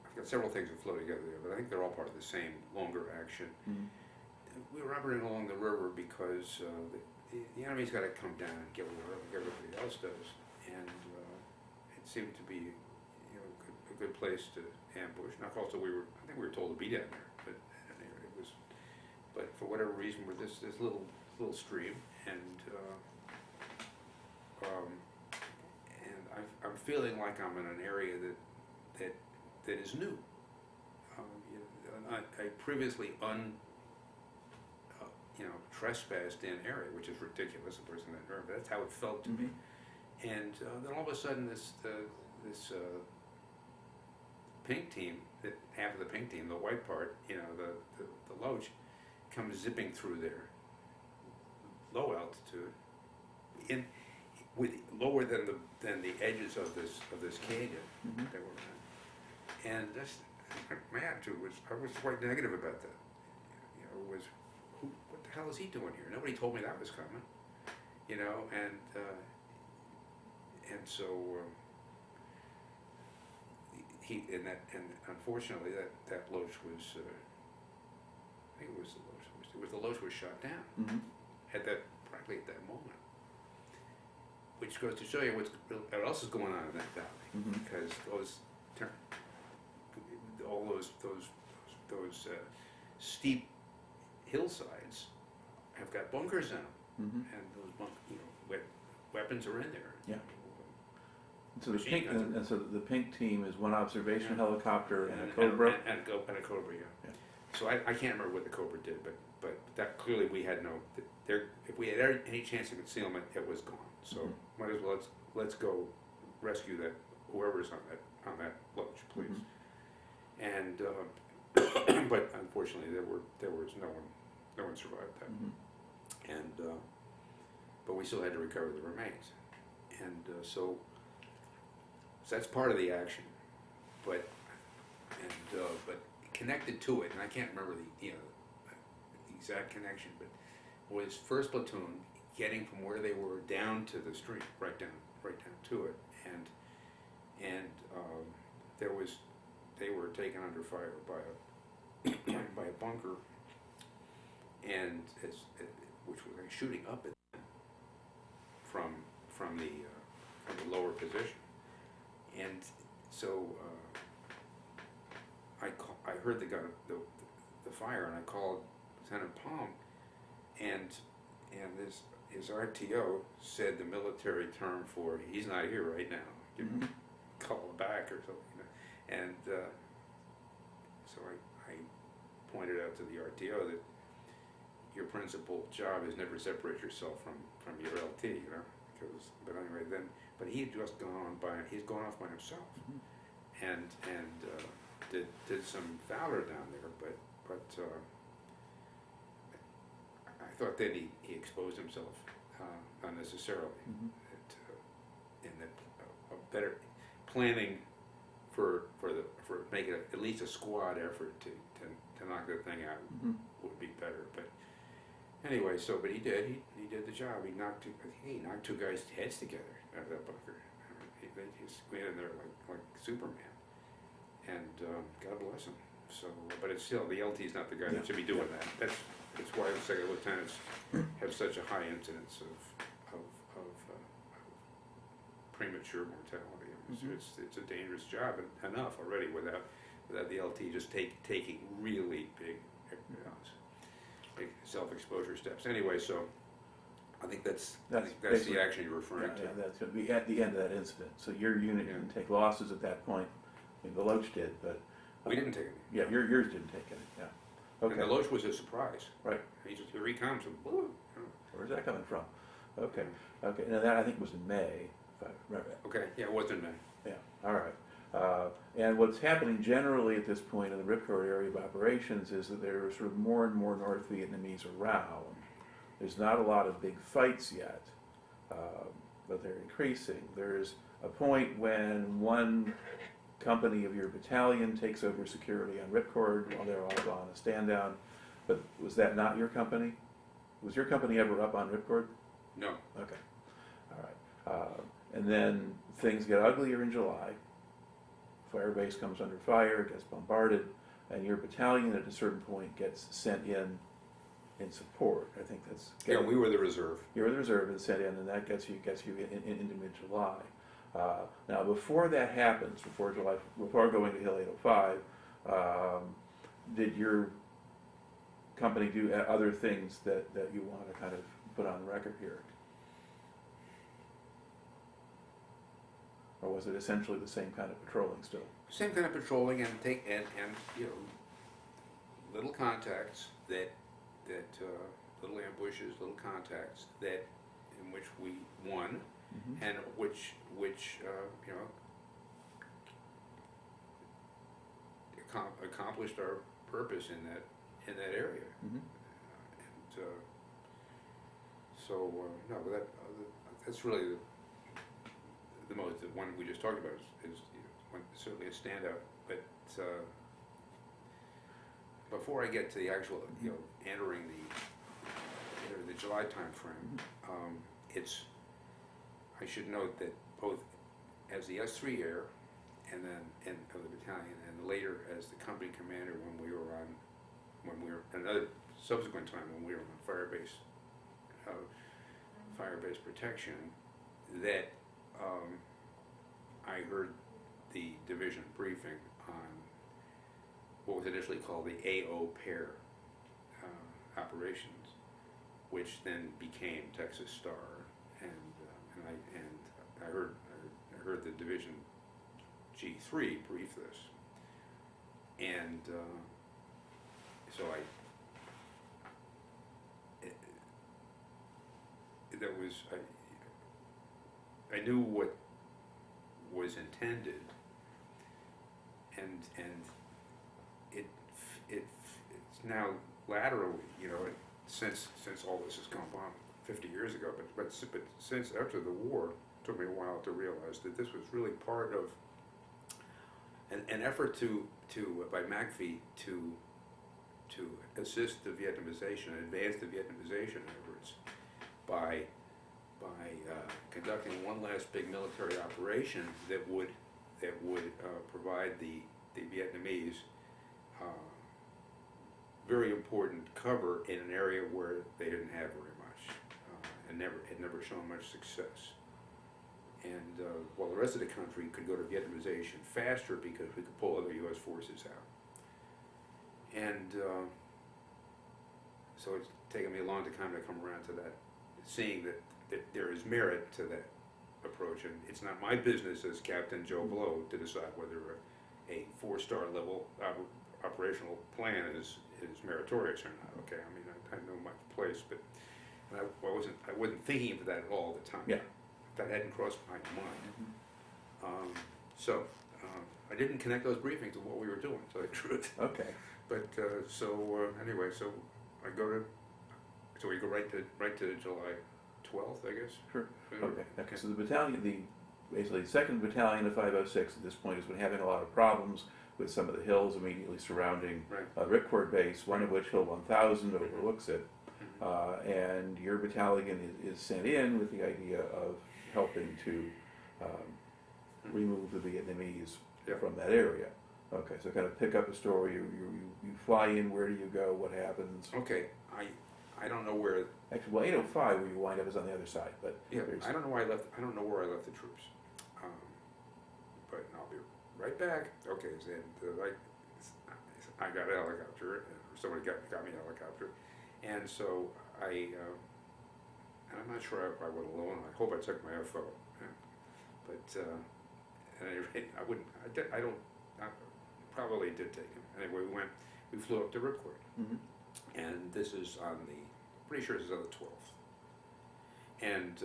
I've got several things that flow together there, but I think they're all part of the same longer action. We were operating along the river because the enemy's got to come down and get water like everybody else does, and it seemed to be a good place to ambush. Now, also I think we were told to be down there, but anyway, it was. But for whatever reason, we're this little stream, and I'm feeling like I'm in an area that is new. I previously trespassed in area, which is ridiculous, of course, in that area, but that's how it felt to me. And then all of a sudden, this pink team, half of the pink team, the white part, the Loach, comes zipping through there, low altitude, with lower than the edges of this canyon that we're in. And my attitude was, I was quite negative about that. What the hell is he doing here? Nobody told me that was coming, and so and unfortunately that Loach was, I think it was the Loach was shot down practically at that moment, which goes to show you what else is going on in that valley, because all those steep hillsides have got bunkers in them, and those weapons are in there. Yeah. So the pink team is one observation helicopter and a Cobra. And a Cobra, yeah. So I can't remember what the Cobra did, but that clearly we had if we had any chance of concealment, it was gone. So might as well let's go rescue whoever's on that Loach, please. And but unfortunately there was no one survived that. And but we still had to recover the remains, and so that's part of the action. But connected to it, and I can't remember the exact connection, but was first platoon getting from where they were down to the stream, right down to it, and they were taken under fire by a bunker, and which was like shooting up at them from the lower position, and so I heard the fire, and I called Lieutenant Palm, and his RTO said the military term for he's not here right now, call him back or something, and so I pointed out to the RTO that your principal job is never separate yourself from your LT, but anyway, but he had just he's gone off by himself, and did some valor down there, but thought then he exposed himself unnecessarily. Mhm. In that a better planning for making at least a squad effort to knock that thing out Mhm. would be better. But anyway, but he did the job. He knocked two guys' heads together out of that bunker. They just went in there like Superman, and God bless him. So, but it's still, the LT is not the guy that should be doing that. That's why the second lieutenants have such a high incidence of premature mortality. It's a dangerous job enough already without the LT just taking really big self-exposure steps. Anyway, so I think that's the action you're referring to. Yeah, that's going to be at the end of that incident. So your unit didn't take losses at that point. I mean, the Loach did, but We didn't take any. yeah, yours didn't take any. Yeah. Okay. And the Loach was a surprise. Right. Here he comes. And, woo, Where's that coming from? Okay. Okay. Now that I think was in May, if I remember. Okay. Yeah, it was in May. Yeah. All right. And what's happening generally at this point in the Ripcord area of operations is that there are sort of more and more North Vietnamese around. There's not a lot of big fights yet, but they're increasing. There's a point when one company of your battalion takes over security on Ripcord while they're all on a stand down. But was that not your company? Was your company ever up on Ripcord? No. Okay. All right. And then things get uglier in July. Fire base comes under fire, gets bombarded, and your battalion at a certain point gets sent in support. I think that's Yeah, we were the reserve. you were the reserve and sent in, and that gets you into mid-July. Now, before that happens, before going to Hill 805, did your company do other things that you want to kind of put on record here? Or was it essentially the same kind of patrolling still? Same kind of patrolling and little contacts that little ambushes, little contacts in which we won, Mm-hmm. and which accomplished our purpose in that area. Mm-hmm. No, but that's really the one we just talked about is certainly a standout. But before I get to the actual entering the July time frame, I should note that both as the S3 Air and then of the battalion, and later as the company commander when we were another subsequent time when we were on Fire Base Protection, that I heard the division briefing on what was initially called the AO pair operations, which then became Texas Star, and I heard the division G3 brief this, and so I knew what was intended, and it's now laterally, since all this has gone on 50 years ago, but since after the war, it took me a while to realize that this was really part of an effort by MACV to assist the Vietnamization, advance the Vietnamization efforts by conducting one last big military operation that would provide the Vietnamese very important cover in an area where they didn't have very much, and had never shown much success. And while the rest of the country could go to Vietnamization faster because we could pull other U.S. forces out. And so it's taken me a long time to come around to that, seeing that there is merit to that approach. And it's not my business as Captain Joe Blow to decide whether a 4-star level operational plan is meritorious or not. Okay, I mean, I know my place, but I wasn't thinking of that at all at the time. Yeah. That hadn't crossed my mind. So I didn't connect those briefings to what we were doing, to tell you the truth. Okay. But anyway, so I go to So we go right to July 12th, I guess. Sure. Okay. Okay. So the battalion, basically the 2nd Battalion of 506 at this point has been having a lot of problems with some of the hills immediately surrounding Right. Ripcord Base, one of which, Hill 1000, overlooks it. And your battalion is sent in with the idea of helping to remove the Vietnamese Yeah. from that area. Okay, so kind of pick up a story. You fly in. Where do you go? What happens? Okay, I don't know where. Actually, well, 805 where you wind up is on the other side, but Yeah, there's- I don't know where I left. I don't know where I left the troops. But I'll be right back. Okay, so I got a helicopter, or somebody got me a helicopter, and so and I'm not sure I went alone. I hope I took my FO, but at any rate, I wouldn't. I probably did take him. Anyway, we flew up to Ripcord, Mhm. and this is pretty sure this is on the 12th, and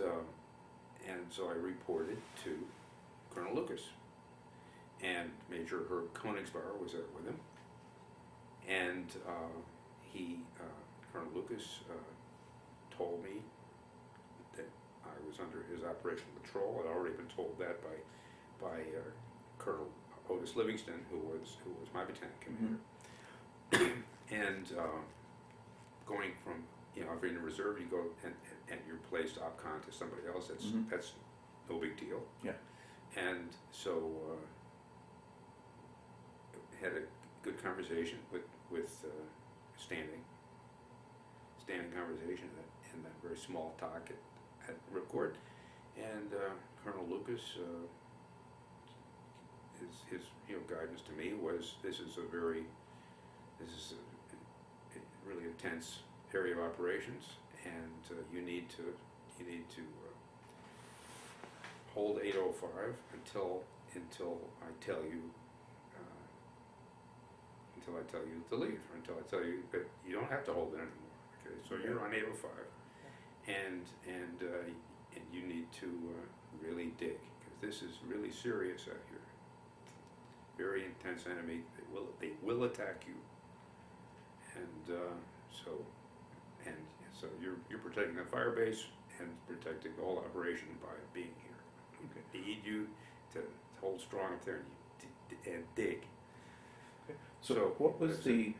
so I reported to Colonel Lucas, and Major Herb Koenigsbauer was there with him, and Colonel Lucas told me that I was under his operational control. I'd already been told that by Colonel Otis Livingston, who was my battalion commander. And going from, if you're in the reserve, you go and you're placed op-con to somebody else. That's no big deal. Yeah. And so had a good conversation with standing conversation in that very small talk at Ripcord, and Colonel Lucas, his guidance to me was this is a really intense area of operations, and you need to hold 805 until I tell you to leave, or until I tell you that you don't have to hold it anymore. Okay, so you're on 805, and you need to really dig, because this is really serious out here. Very intense enemy. They will attack you, and so you're protecting the fire base and protecting the whole operation by being here. Okay. Need you to hold strong up there and dig. So what was the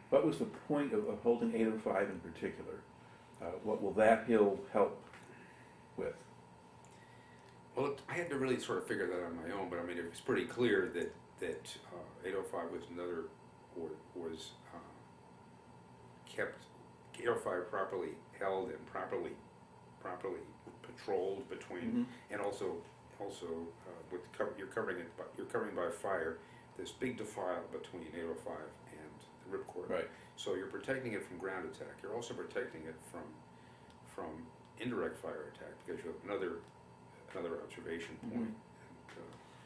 point of holding 805 in particular? What will that hill help with? Well, I had to really sort of figure that out on my own, but I mean, it was pretty clear that 805 was kept 805 properly held and properly patrolled between, and also with you're covering by fire this big defile between 805 and the Ripcord. Right. So you're protecting it from ground attack. You're also protecting it from indirect fire attack, because you have another observation point.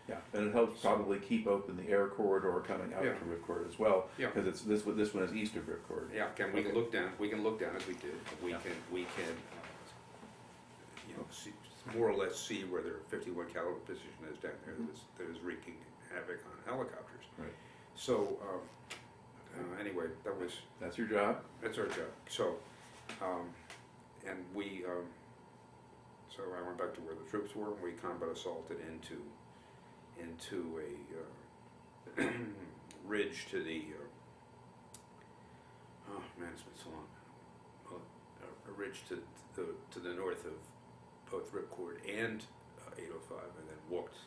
Yeah, and it helps probably keep open the air corridor coming out to Ripcord as well, because this one is east of Ripcord. Yeah, we can look down. We can look down as we did. We can see, more or less see where their 51 caliber position is down there. That is wreaking havoc on helicopters. Right. So anyway, That's your job. That's our job. So and we so I went back to where the troops were, and we combat assaulted into a ridge to the oh man, it's been so long. Well, a ridge to the north of both Ripcord and 805, and then walked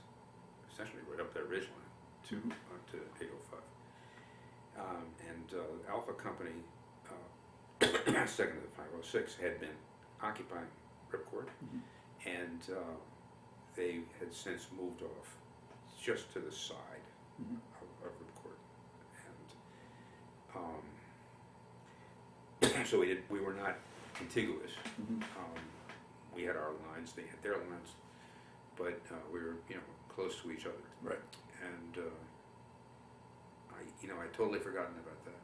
essentially right up that ridge line to 805. And Alpha Company, second of the 506, had been occupying Ripcord, and they had since moved off just to the side of Ripcord, and so we were not contiguous. We had our lines, they had their lines, but we were close to each other. Right. And I totally forgotten about that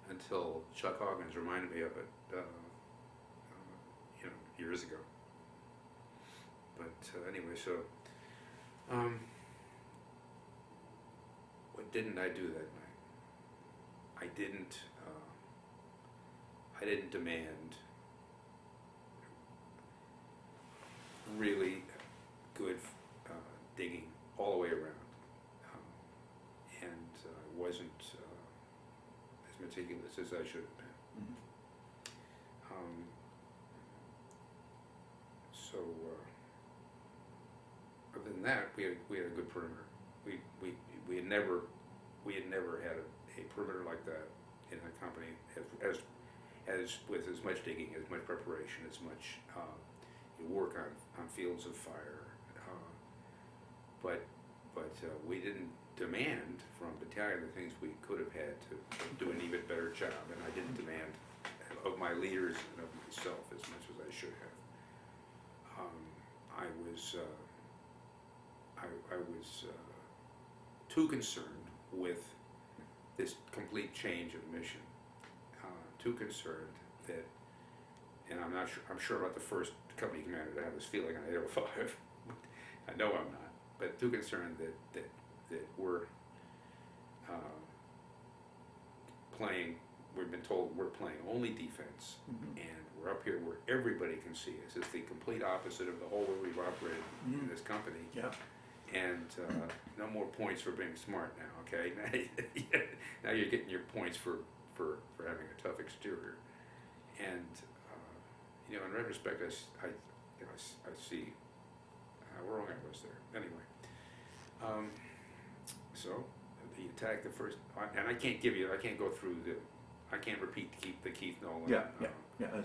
until Chuck Hawkins reminded me of it years ago. But anyway, so what didn't I do that night? I didn't demand really good digging all the way around, and wasn't as meticulous as I should have been. Mhm. So other than that, we had a good perimeter. We had never had a perimeter like that in a company as with as much digging, as much preparation, as much work on fields of fire. But we didn't demand from battalion the things we could have had to do an even better job, and I didn't demand of my leaders and of myself as much as I should have. I was too concerned with this complete change of mission. Too concerned that, and I'm sure about the first company commander to have this feeling on 805. I know I'm not, but too concerned that we're playing. We've been told we're playing only defense, Mhm. and we're up here where everybody can see us. It's the complete opposite of the whole way we've operated in this company. Yeah. And no more points for being smart now, okay? Now you're getting your points for having a tough exterior. And, in retrospect, I see how wrong I was there. Anyway, so the attack, the first, and I can't go through I can't repeat the Keith Nolan. Yeah.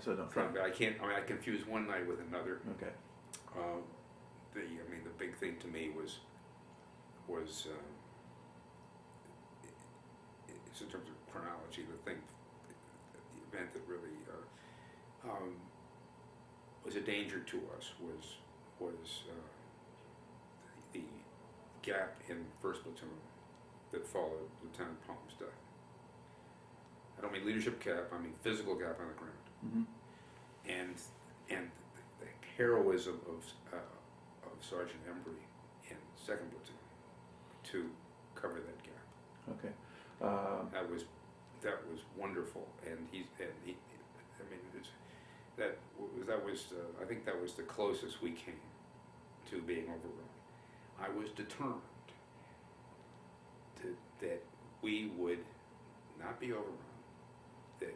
So no. But I confused one night with another. Okay. The big thing to me was it's in terms of chronology, the event that really was a danger to us was the gap in First Platoon that followed Lieutenant Palm's death. I don't mean leadership gap, I mean physical gap on the ground. Mm-hmm. And the heroism of Sergeant Embry in Second Platoon to cover that gap. Okay. That was wonderful, and I think that was the closest we came to being overrun. I was determined that we would not be overrun, that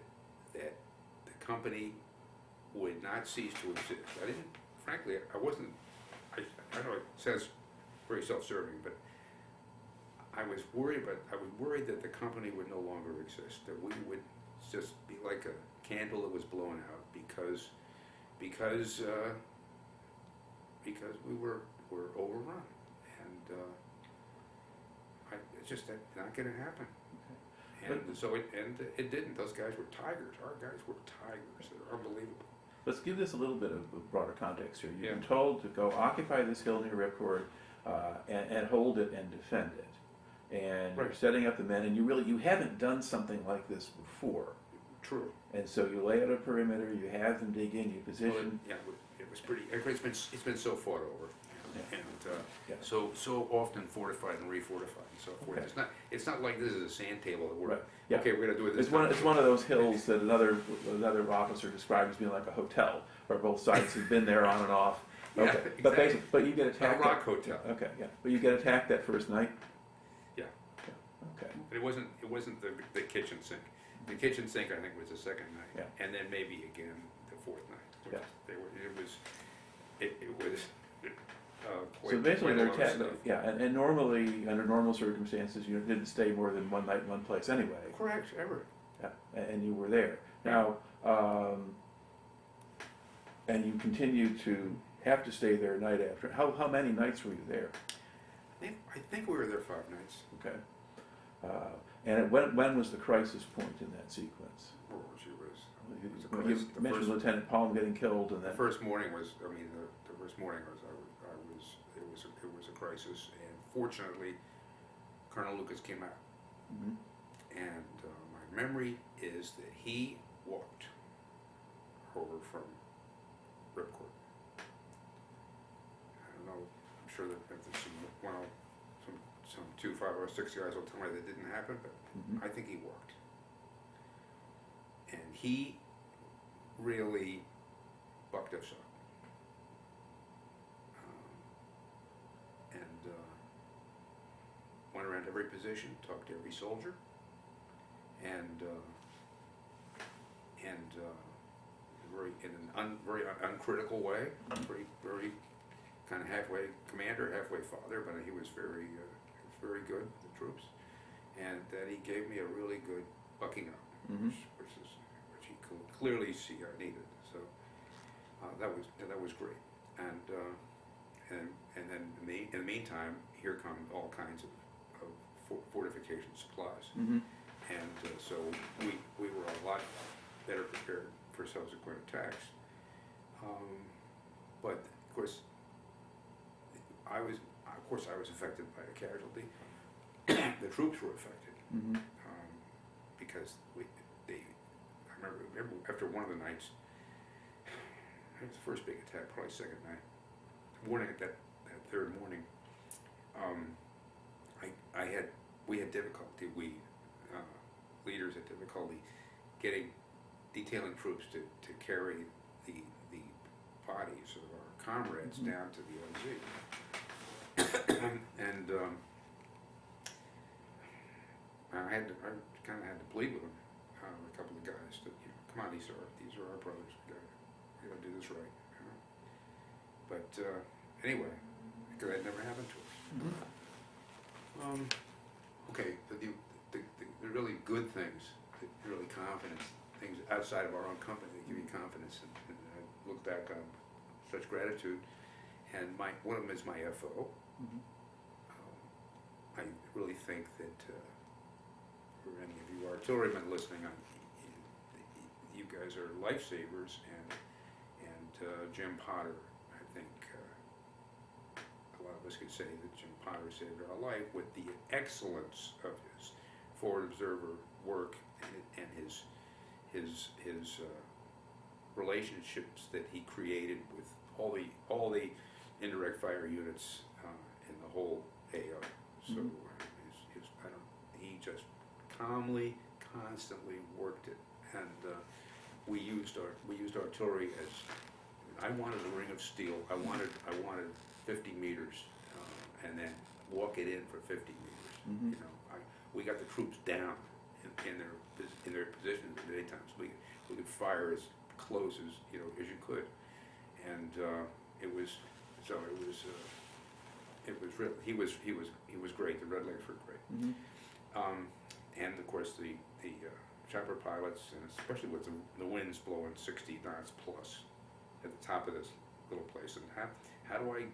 the company would not cease to exist. I know it sounds very self-serving, but I was worried that the company would no longer exist, that we would just be like a candle that was blown out because we were overrun, and it's just not going to happen. Okay. And so it didn't. Those guys were tigers. Our guys were tigers. They're unbelievable. Let's give this a little bit of broader context here. You've been Yeah. told to go occupy this hill near Ripcord and hold it and defend it. And you're Right. setting up the men, and you haven't done something like this before. True. And so you lay out a perimeter, you have them dig in, you position. Well, it was pretty. It's been so fought over, Yeah. and Yeah. so often fortified and refortified and so forth. Okay. It's not like this is a sand table that we're Right. Yeah. okay. We're gonna do it this It's one time. of those hills that another officer described as being like a hotel, where both sides have been there on and off. Yeah, Okay. exactly. But basically, but you get A attacked. rock hotel. Okay, yeah. But you get attacked that first night. Yeah. Okay. But it wasn't the kitchen sink. The kitchen sink, I think, was the second night, Yeah. and then maybe again the fourth night. Yeah. It was quite, So basically, quite a they're lot of attacked. stuff. Yeah, and normally, under normal circumstances, you didn't stay more than one night in one place anyway. Correct, ever. Yeah, and you were there. Now, and you continue to have to stay there night after. How many nights were you there? I think we were there 5 nights. Okay. And when was the crisis point in that sequence? Oh, she was. You The mentioned first- Lieutenant Palm getting killed, and The then first morning was. The first morning was. It was a crisis, and fortunately, Colonel Lucas came out, Mhm. and my memory is that he walked over from Ripcord. I don't know. I'm sure that there's some 2, 5, or 6 guys will tell me that didn't happen, but Mhm. I think he walked, and he really bucked us up. around every position, talked to every soldier, and in an very uncritical way, very kind of halfway commander, halfway father, but he was very good with the troops, and that he gave me a really good bucking up, which he could clearly see I needed. So that was great, and then in the meantime, here come all kinds of fortification supplies, and so we were a lot better prepared for subsequent attacks. But of course, I was affected by a casualty. The troops were affected because I remember after one of the nights, it was the first big attack, probably second night. That third morning, we had difficulty. Leaders had difficulty detailing troops to carry the bodies of our comrades down to the OZ. And I kind of had to plead with them, a couple of guys, that come on, these are our brothers. We gotta do this right. But anyway, because that never happened to us. Okay, the really good things, the really confidence, things outside of our own company that give you confidence, and I look back on such gratitude. And one of them is my FO. I really think that for any of you artillerymen listening, you guys are lifesavers, and Jim Potter, I think a lot of us could say that Jim Potter saved our life with the excellence of his forward observer work and his relationships that he created with all the indirect fire units in the whole AO. So he just calmly, constantly worked it, and we used artillery as I wanted a ring of steel. I wanted 50 meters, and then walk it in for 50 meters. We got the troops down in their positions at any times. We could fire as close as you could, and it was real. He was great. The Redlegs were great, and of course the chopper pilots, and especially with the winds blowing 60 knots plus at the top of this little place, and how do I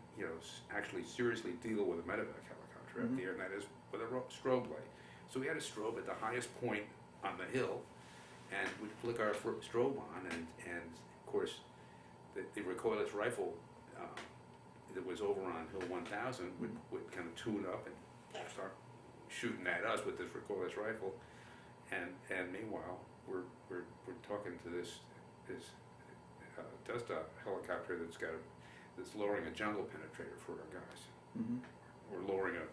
actually seriously deal with a medevac helicopter up there, and that is with a strobe light. So we had a strobe at the highest point on the hill, and we'd flick our strobe on, and of course the recoilless rifle that was over on Hill 1000 would kind of tune up and start shooting at us with this recoilless rifle, and meanwhile we're talking to this dust helicopter that's lowering a jungle penetrator for our guys, or lowering a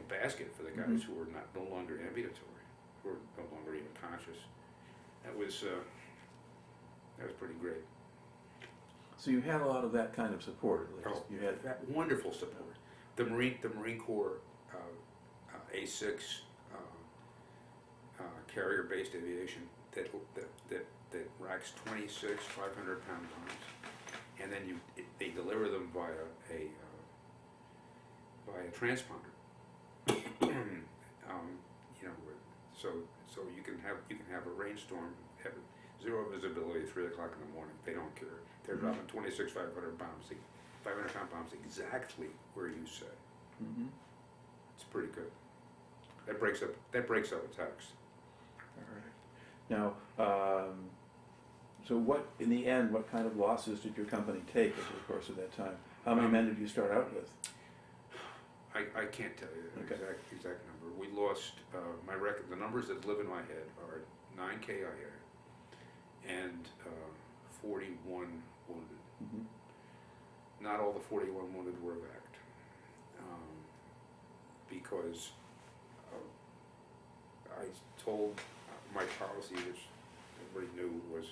basket for the guys who are no longer ambulatory, who are no longer even conscious. That was pretty great. So you had a lot of that kind of support, at least. You had that wonderful support. The Marine Corps A6 carrier-based aviation that racks 26 500-pound bombs, and then they deliver them via a transponder. So you can have a rainstorm, have zero visibility at 3 o'clock in the morning. They don't care. They're dropping 26 500-pound bombs exactly where you said. It's pretty good. That breaks up attacks. All right. Now, so in the end, what kind of losses did your company take over the course of that time? How many men did you start out with? I can't tell you the exact number. We lost, the numbers that live in my head are 9 KIA and 41 wounded. Not all the 41 wounded were evac, because I told my policy, which everybody knew was,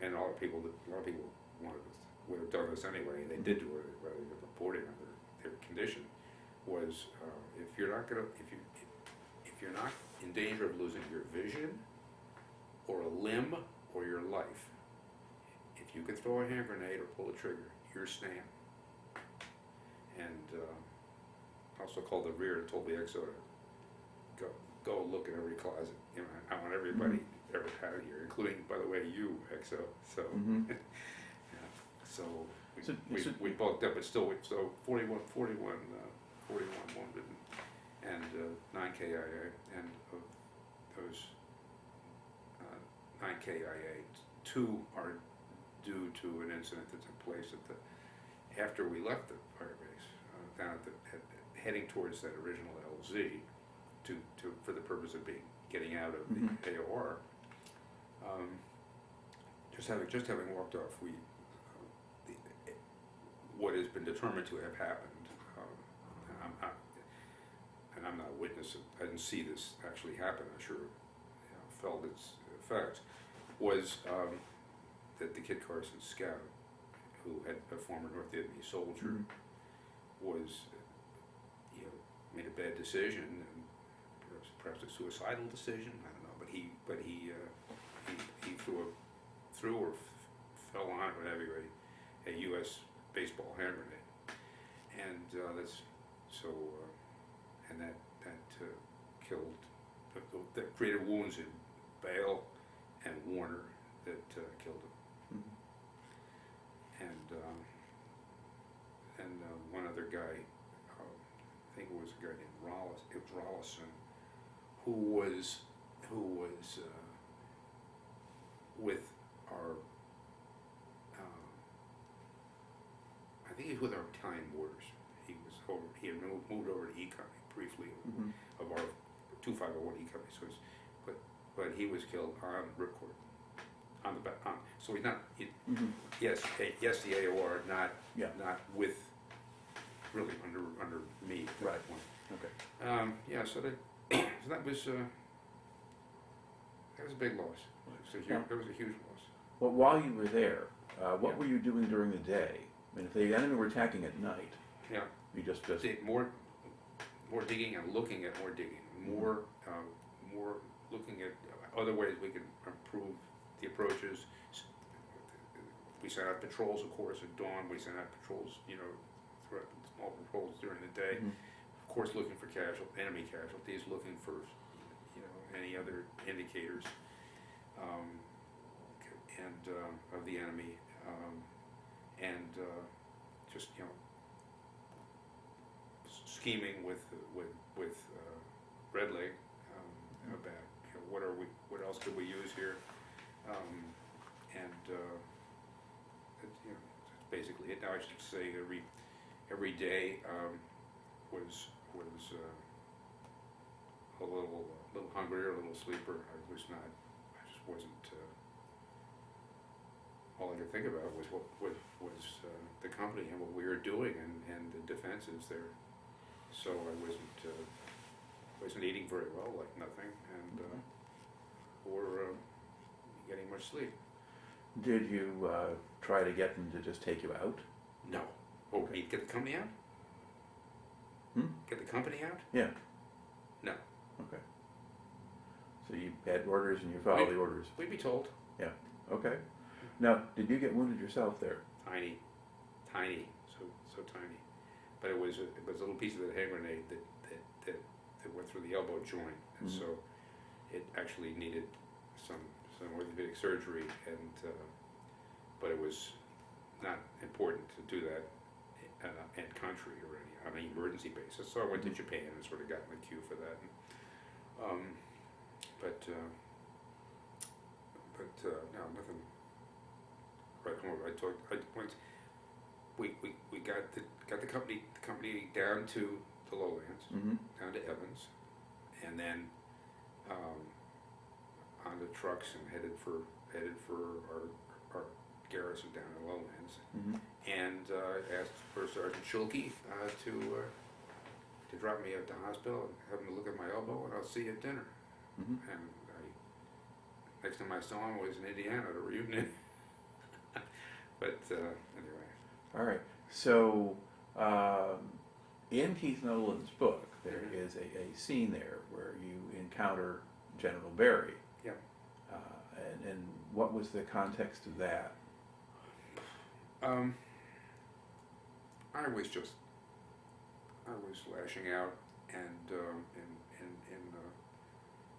and a lot of people would have done this anyway, and they did do it, rather than reporting on their condition, was if you're not in danger of losing your vision or a limb or your life, if you could throw a hand grenade or pull a trigger, you're staying. And also called the rear and told the XO to go look in every closet. You know, I want everybody ever out here, including, by the way, you, XO. So, yeah. So we bulked up, but still, so 41 wounded and 9 KIA, and of those 9 KIA, 2 are due to an incident that took place after we left the fire base, down heading towards that original LZ, for the purpose of getting out of the AOR. Just having walked off, what has been determined to have happened, and I'm not a witness, I didn't see this actually happen, I sure felt its effects, was that the Kit Carson scout, who had a former North Vietnamese soldier, was, made a bad decision, and perhaps a suicidal decision, I don't know, but he threw or fell on, or whatever, a U.S. baseball hand grenade, and that killed, that created wounds in Bale and Warner that killed him, and one other guy, I think it was a guy named Rollison, who was with our, I think he was with our battalion borders. He had moved over to E-Company briefly, of our 2501 E-Company. So but he was killed on Ripcord, so he's not. Yes, the AOR, not with, really under me at that point. Okay. Yeah, so that was a big loss. It was a huge loss. Well, while you were there, what were you doing during the day? I mean, if the enemy were attacking at night, you just more digging and looking at more digging, more looking at other ways we could improve the approaches. We sent out patrols, of course, at dawn. We sent out patrols, small patrols during the day. Of course, looking for enemy casualties, looking for, any other indicators, and of the enemy, and just scheming with Red Leg about what else could we use here, and that's basically it. Now I should say every day was a little hungrier, a little sleeper. I just wasn't. All I could think about was what was the company and what we were doing and the defenses there. So I wasn't eating very well, like nothing, and or getting much sleep. Did you try to get them to just take you out? No. Oh, get the company out? Get the company out? Yeah. No. Okay. So you had orders and you followed the orders? We'd be told. Yeah. Okay. Now, did you get wounded yourself there? Tiny, so tiny. But it was a little piece of the hand grenade that went through the elbow joint, and so it actually needed some orthopedic surgery, and but it was not important to do that in country or on an emergency basis. So I went to Japan and sort of got in the queue for that. No, nothing. We got the company down to the lowlands, down to Evans, and then on the trucks and headed for our garrison down in the lowlands, and asked for Sergeant Schulke to drop me at the hospital and have him look at my elbow, and I'll see you at dinner. And next time I saw him was in Indiana at a reunion. But anyway. All right. So in Keith Nolan's book, there is a scene there where you encounter General Berry. Yeah. And what was the context of that? I was lashing out and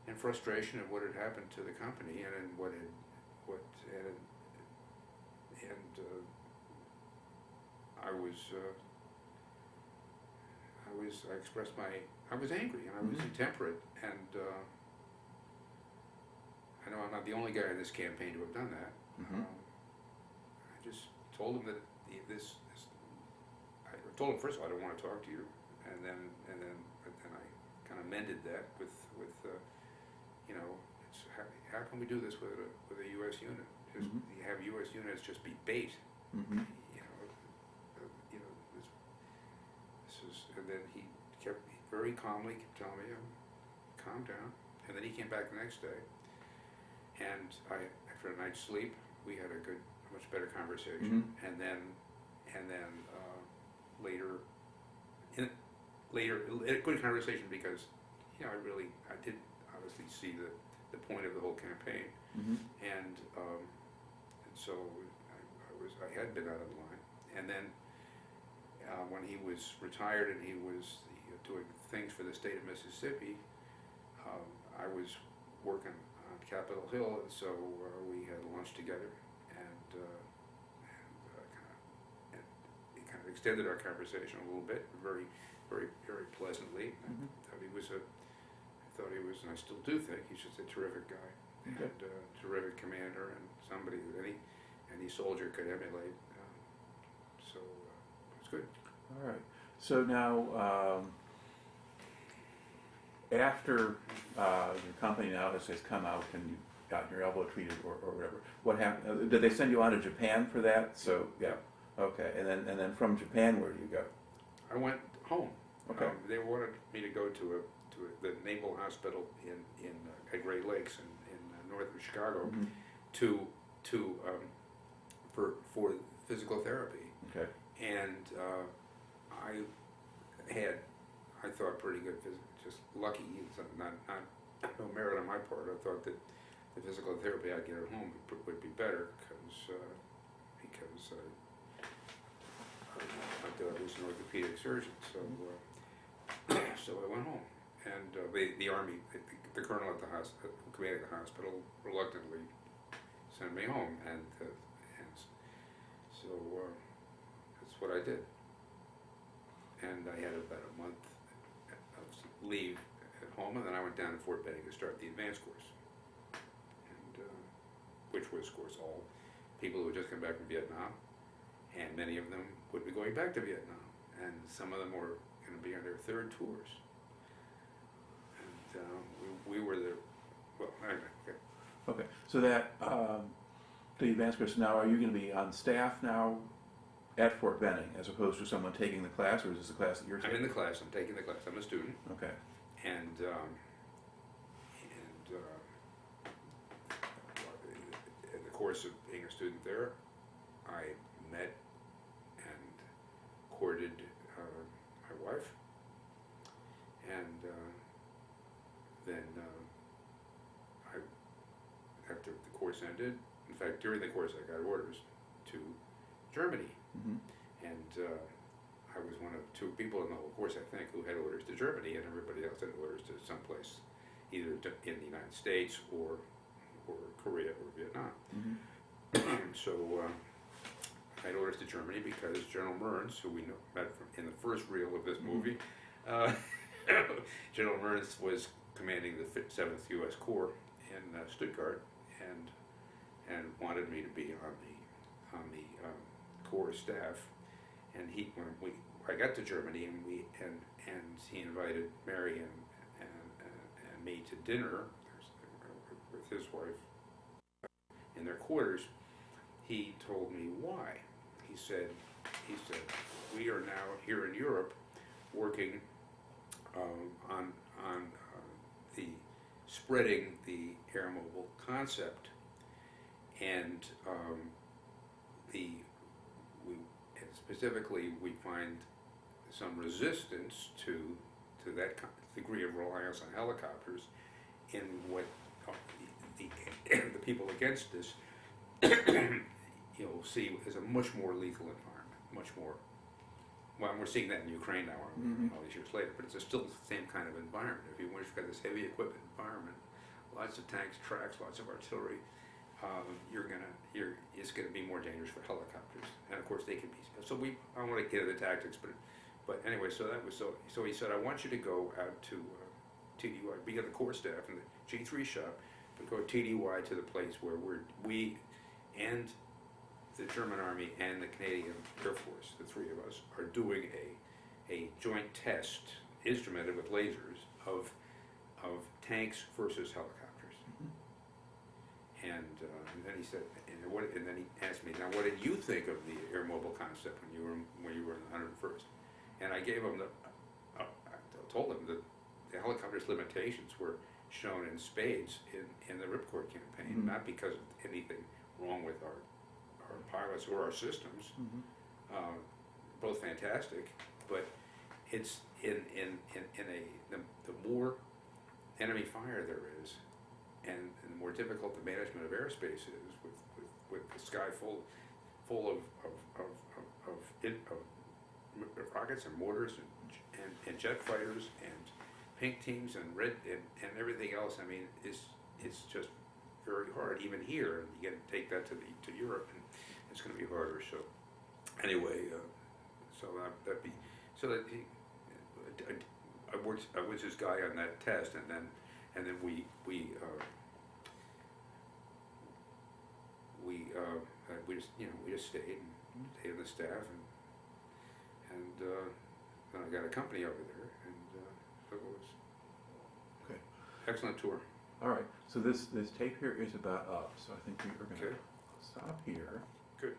in frustration at what had happened to the company and in I was angry and I was intemperate, and I know I'm not the only guy in this campaign to have done that. I just told him that I told him first of all I don't want to talk to you, and then I kind of mended that with you know, it's how can we do this with a U.S. unit? Just have U.S. units just be bait. And then he kept very calmly telling me, calm down. And then he came back the next day, and after a night's sleep, we had a much better conversation. And then later, a good conversation because I did obviously see the point of the whole campaign, and so I had been out of line, and then. When he was retired and he was doing things for the state of Mississippi, I was working on Capitol Hill, and so we had lunch together, and it kind of extended our conversation a little bit, very, very, very pleasantly. I thought he was and I still do think he's just a terrific guy, and a terrific commander, and somebody that any soldier could emulate. So it's good. All right. So now, after your company now has come out and you got your elbow treated or whatever, what happened? Did they send you on to Japan for that? So yeah. Okay. And then from Japan, where do you go? I went home. Okay. They wanted me to go to the Naval Hospital in at Great Lakes in north of Chicago for physical therapy. Okay. And I thought pretty good, just lucky, not no merit on my part. I thought that the physical therapy I'd get at home would be better because I thought I was an orthopedic surgeon. So so I went home, and the Army, the colonel at the hospital, who commanded the hospital, reluctantly sent me home, and so that's what I did. And I had about a month of leave at home, and then I went down to Fort Benning to start the advanced course, and which was, of course, all people who had just come back from Vietnam, and many of them would be going back to Vietnam, and some of them were going to be on their third tours. And we were the, well, anyway, okay. Okay, so that, the advanced course, now are you going to be on staff now at Fort Benning as opposed to someone taking the class, or is this a class that you're taking? I'm in the class, I'm taking the class, I'm a student. Okay. And in the course of being a student there, I met and courted my wife, and then after the course ended, in fact during the course I got orders to Germany, and I was one of two people in the whole course, I think, who had orders to Germany, and everybody else had orders to someplace, either in the United States or Korea or Vietnam. So I had orders to Germany because General Mearns, who we met in the first reel of this movie, General Mearns was commanding the 7th U.S. Corps in Stuttgart, and wanted me to be on the Corps staff. And when I got to Germany, and he invited Mary and me to dinner with his wife in their quarters. He told me why. He said, we are now here in Europe working on the spreading the air mobile concept, and specifically we find some resistance to that degree of reliance on helicopters in what the people against us see as a much more lethal environment, much more. Well, we're seeing that in Ukraine now, all these years later, but it's still the same kind of environment. If you've got this heavy equipment environment, lots of tanks, tracks, lots of artillery, it's gonna be more dangerous for helicopters, and of course they can be. So I don't want to get into the tactics, but anyway, so he said, I want you to go out to TDY, be on the core staff in the G3 shop, but go TDY to the place where we and the German Army and the Canadian Air Force, the three of us, are doing a joint test, instrumented with lasers, of tanks versus helicopters. And then he said, and then he asked me, now what did you think of the air mobile concept when you were in the 101st? And I gave him I told him that the helicopter's limitations were shown in spades in the Ripcord campaign, not because of anything wrong with our pilots or our systems, both fantastic, but it's the more enemy fire there is, and the more difficult the management of airspace is, with the sky full of rockets and mortars and jet fighters and pink teams and red and everything else. I mean, it's just very hard even here. You get to take that to Europe, and it's going to be harder. So anyway, I was his guy on that test, and then we just stayed in the staff, and then I got a company over there, and so it was Okay. excellent tour. All right. So this tape here is about up. So I think we are going to Okay. stop here. Good.